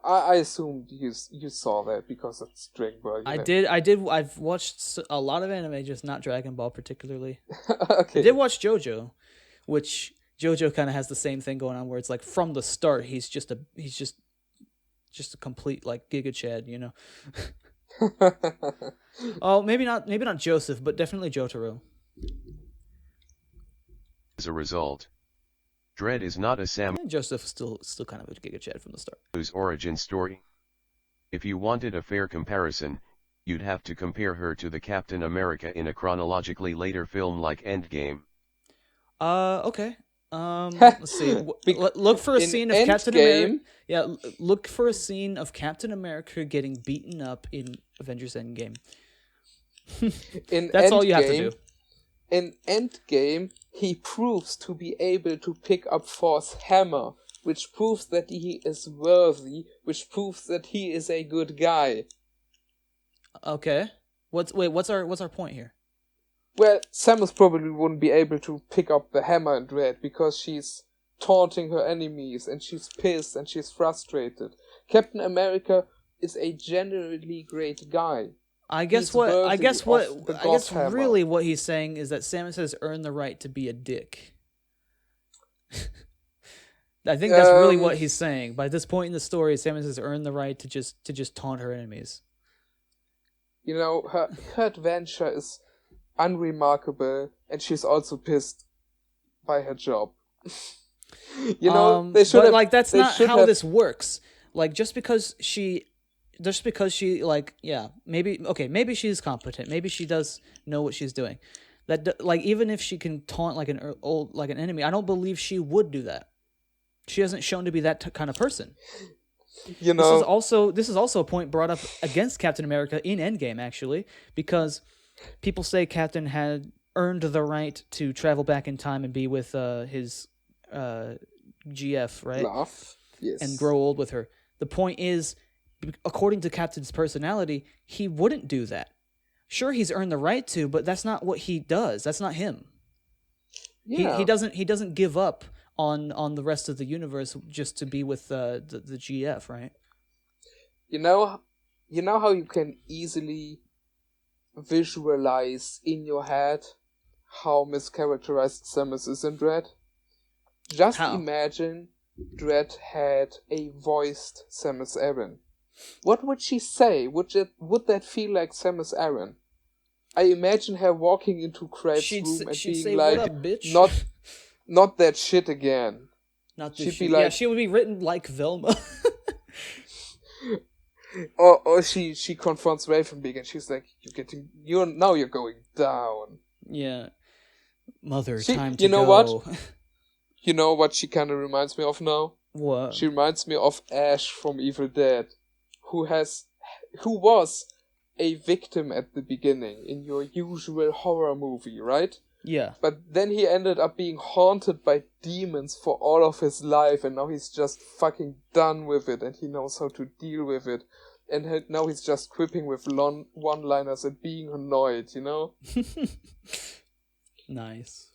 I assumed you saw that because it's Dragon Ball. I did. I've watched a lot of anime, just not Dragon Ball particularly. Okay. I did watch JoJo, which JoJo kind of has the same thing going on, where it's like from the start he's just a complete like Giga Chad, Oh, maybe not Joseph, but definitely Jotaro. As a result, Dread is not a Samus. Joseph still kind of a Giga Chad from the start. Origin story. If you wanted a fair comparison, you'd have to compare her to the Captain America in a chronologically later film like Endgame. Okay. Let's see. Look for a scene of Captain America. Yeah, look for a scene of Captain America getting beaten up in Avengers Endgame. That's all you have to do. In Endgame, he proves to be able to pick up Thor's hammer, which proves that he is worthy, which proves that he is a good guy. Okay. What's our point here? Well, Samus probably wouldn't be able to pick up the hammer in Dread because she's taunting her enemies and she's pissed and she's frustrated. Captain America is a generally great guy. I guess really what he's saying is that Samus has earned the right to be a dick. I think that's really what he's saying. By this point in the story, Samus has earned the right to just taunt her enemies. Her adventure is unremarkable, and she's also pissed by her job. They should but like that's not how this works. Like, just because she she maybe she's competent, maybe she does know what she's doing. Like even if she can taunt like an enemy, I don't believe she would do that. She hasn't shown to be that kind of person. You know, This is also a point brought up against Captain America in Endgame, actually, because people say Captain had earned the right to travel back in time and be with his GF, right? laugh. Yes. And grow old with her. The point is, according to Captain's personality, he wouldn't do that. Sure, he's earned the right to, but that's not what he does. That's not him. Yeah. He doesn't give up on the rest of the universe just to be with the GF, right? You know how you can easily visualize in your head how mischaracterized Samus is in Dread? Just How? imagine Dread had a voiced Samus Aran. What would she say? Would that feel like Samus Aran? I imagine her walking into Kraid's room and she'd being say, like, "What up, bitch?" not that shit again. Not this She'd shit. be like, yeah, she would be written like Velma. or she confronts Ravenbeak and she's like, you're going down. Yeah. Mother, She, time to you know go. what? You know what she kind of reminds me of now? What? She reminds me of Ash from Evil Dead, who was a victim at the beginning in your usual horror movie, right? Yeah. But then he ended up being haunted by demons for all of his life, and now he's just fucking done with it, and he knows how to deal with it. And now he's just quipping with one-liners and being annoyed, you know? Nice.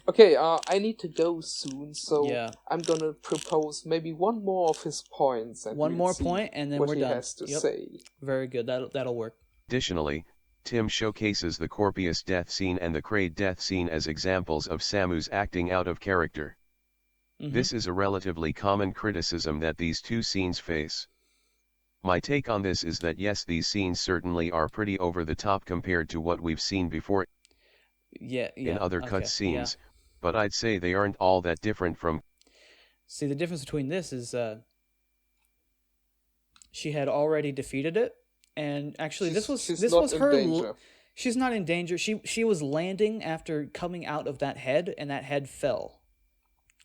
Okay, I need to go soon, so Yeah. I'm gonna propose maybe one more of his points. And One we'll more see point, and then what we're he done. has to Yep. say. Very good. That'll work. Additionally, Tim showcases the Corpius death scene and the Kraid death scene as examples of Samus acting out of character. Mm-hmm. This is a relatively common criticism that these two scenes face. My take on this is that yes, these scenes certainly are pretty over the top compared to what we've seen before in other cut scenes, but I'd say they aren't all that different from... See, the difference between this is she had already defeated it, and actually this was her. Danger. She's not in danger. She was landing after coming out of that head, and that head fell.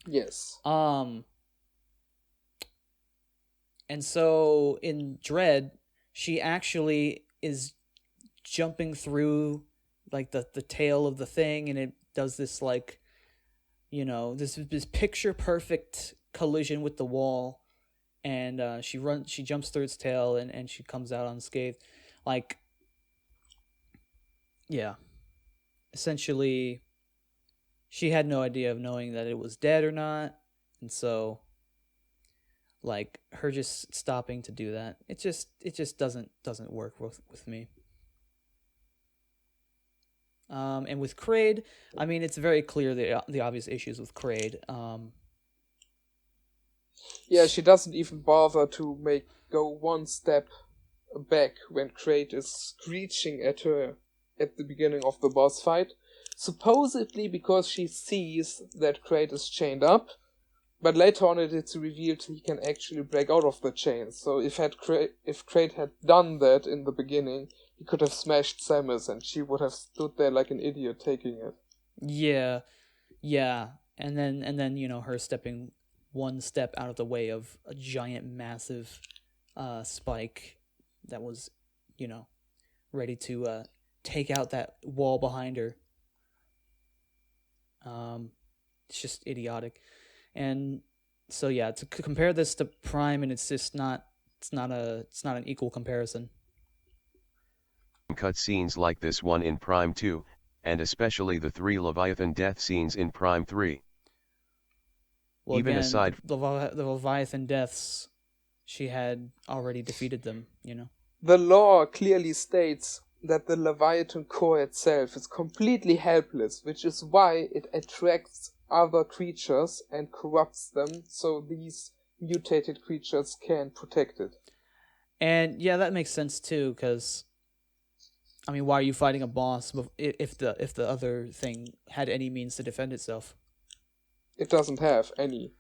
Yes. And so in Dread, she actually is jumping through like the tail of the thing, and it does this like, this picture perfect collision with the wall, and she jumps through its tail, and she comes out unscathed. Like, yeah, essentially, she had no idea of knowing that it was dead or not, and so, like, her just stopping to do that, it just doesn't work with me. And with Kraid, I mean, it's very clear the obvious issues with Kraid. Yeah, she doesn't even bother to go one step back when Kraid is screeching at her at the beginning of the boss fight, supposedly because she sees that Kraid is chained up, but later on it's revealed he can actually break out of the chains. So if Kraid had done that in the beginning, he could have smashed Samus, and she would have stood there like an idiot taking it. Yeah, and then her stepping one step out of the way of a giant, massive spike that was, ready to take out that wall behind her. It's just idiotic, and so yeah, to compare this to Prime, and it's just not. It's not an equal comparison. Cut scenes like this one in Prime 2, and especially the 3 Leviathan death scenes in Prime 3. Well, even again, aside the Leviathan deaths, she had already defeated them, The law clearly states that the Leviathan core itself is completely helpless, which is why it attracts other creatures and corrupts them, so these mutated creatures can protect it. And yeah, that makes sense too, because I mean, why are you fighting a boss if the other thing had any means to defend itself? It doesn't have any.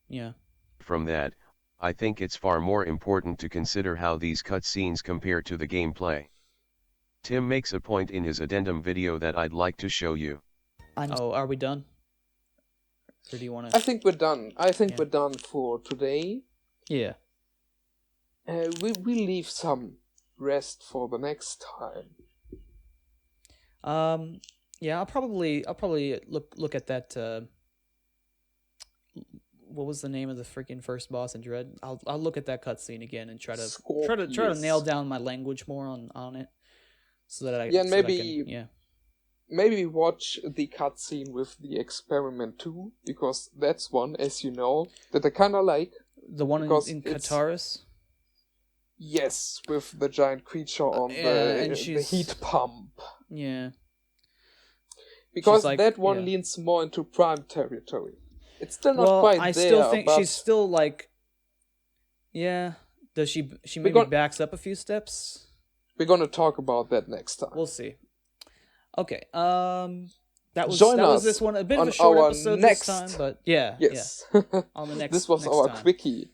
Yeah. From that, I think it's far more important to consider how these cutscenes compare to the gameplay. Tim makes a point in his addendum video that I'd like to show you. Oh, are we done? Or do you want I to? think we're done. I think Yeah. we're done for today. Yeah. We leave some rest for the next time. Yeah, I'll probably look at that. What was the name of the freaking first boss in Dread? I'll look at that cutscene again and try to Scorpius. nail down my language more on it, so that I Yeah, and so that I maybe can, yeah. maybe watch the cutscene with the experiment too, because that's one, as you know, that I kind of like. The one because in it's- Kataris. Yes, with the giant creature on yeah, and the she's- heat pump. Yeah. Because like- that one yeah. leans more into Prime territory. It's still not Well, quite I there, still think but she's still like. Yeah. Does she maybe got- backs up a few steps? we're gonna talk about that next time. We'll see. Okay. That was Join that was us this one. A bit of on a short our episode next- this time, but yeah. Yes. Yeah. On the next. This was next our time. quickie.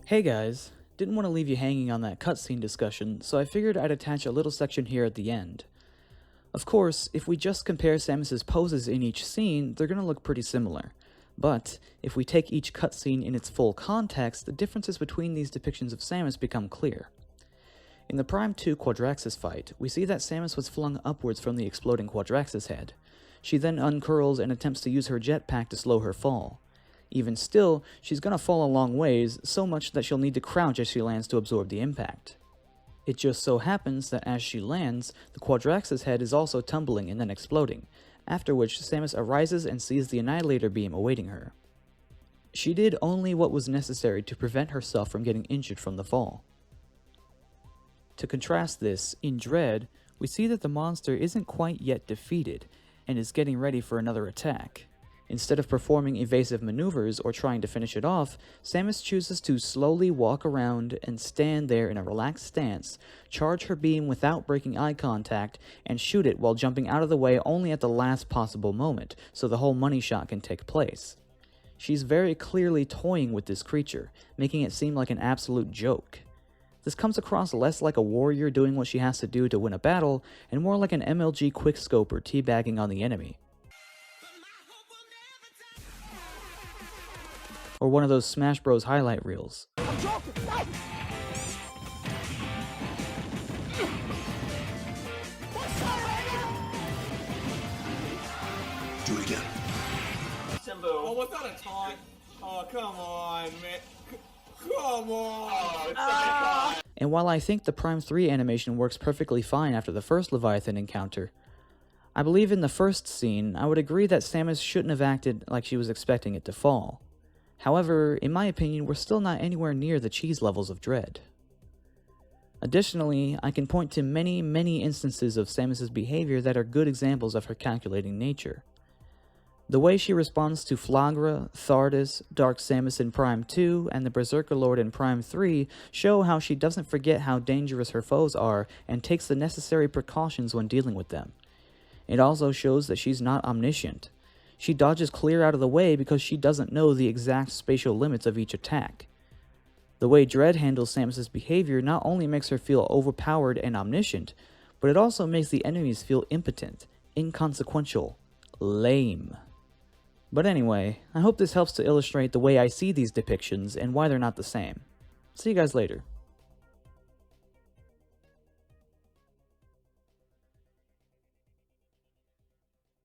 Hey guys, didn't want to leave you hanging on that cutscene discussion, so I figured I'd attach a little section here at the end. Of course, if we just compare Samus's poses in each scene, they're gonna look pretty similar. But if we take each cutscene in its full context, the differences between these depictions of Samus become clear. In the Prime 2 Quadraxis fight, we see that Samus was flung upwards from the exploding Quadraxis head. She then uncurls and attempts to use her jetpack to slow her fall. Even still, she's gonna fall a long ways, so much that she'll need to crouch as she lands to absorb the impact. It just so happens that as she lands, the Quadraxis head is also tumbling and then exploding, after which Samus arises and sees the Annihilator beam awaiting her. She did only what was necessary to prevent herself from getting injured from the fall. To contrast this, in Dread, we see that the monster isn't quite yet defeated, and is getting ready for another attack. Instead of performing evasive maneuvers or trying to finish it off, Samus chooses to slowly walk around and stand there in a relaxed stance, charge her beam without breaking eye contact, and shoot it while jumping out of the way only at the last possible moment, so the whole money shot can take place. She's very clearly toying with this creature, making it seem like an absolute joke. This comes across less like a warrior doing what she has to do to win a battle, and more like an MLG quickscoper teabagging on the enemy. Or one of those Smash Bros. Highlight reels. Do it again. Oh, was that a taunt? Oh, come on, man. Come on. And while I think the Prime 3 animation works perfectly fine after the first Leviathan encounter, I believe in the first scene, I would agree that Samus shouldn't have acted like she was expecting it to fall. However, in my opinion, we're still not anywhere near the cheese levels of Dread. Additionally, I can point to many instances of Samus's behavior that are good examples of her calculating nature. The way she responds to Flagra, Thardus, Dark Samus in Prime 2, and the Berserker Lord in Prime 3 show how she doesn't forget how dangerous her foes are and takes the necessary precautions when dealing with them. It also shows that she's not omniscient. She dodges clear out of the way because she doesn't know the exact spatial limits of each attack. The way Dread handles Samus's behavior not only makes her feel overpowered and omniscient, but it also makes the enemies feel impotent, inconsequential, lame. But anyway, I hope this helps to illustrate the way I see these depictions and why they're not the same. See you guys later.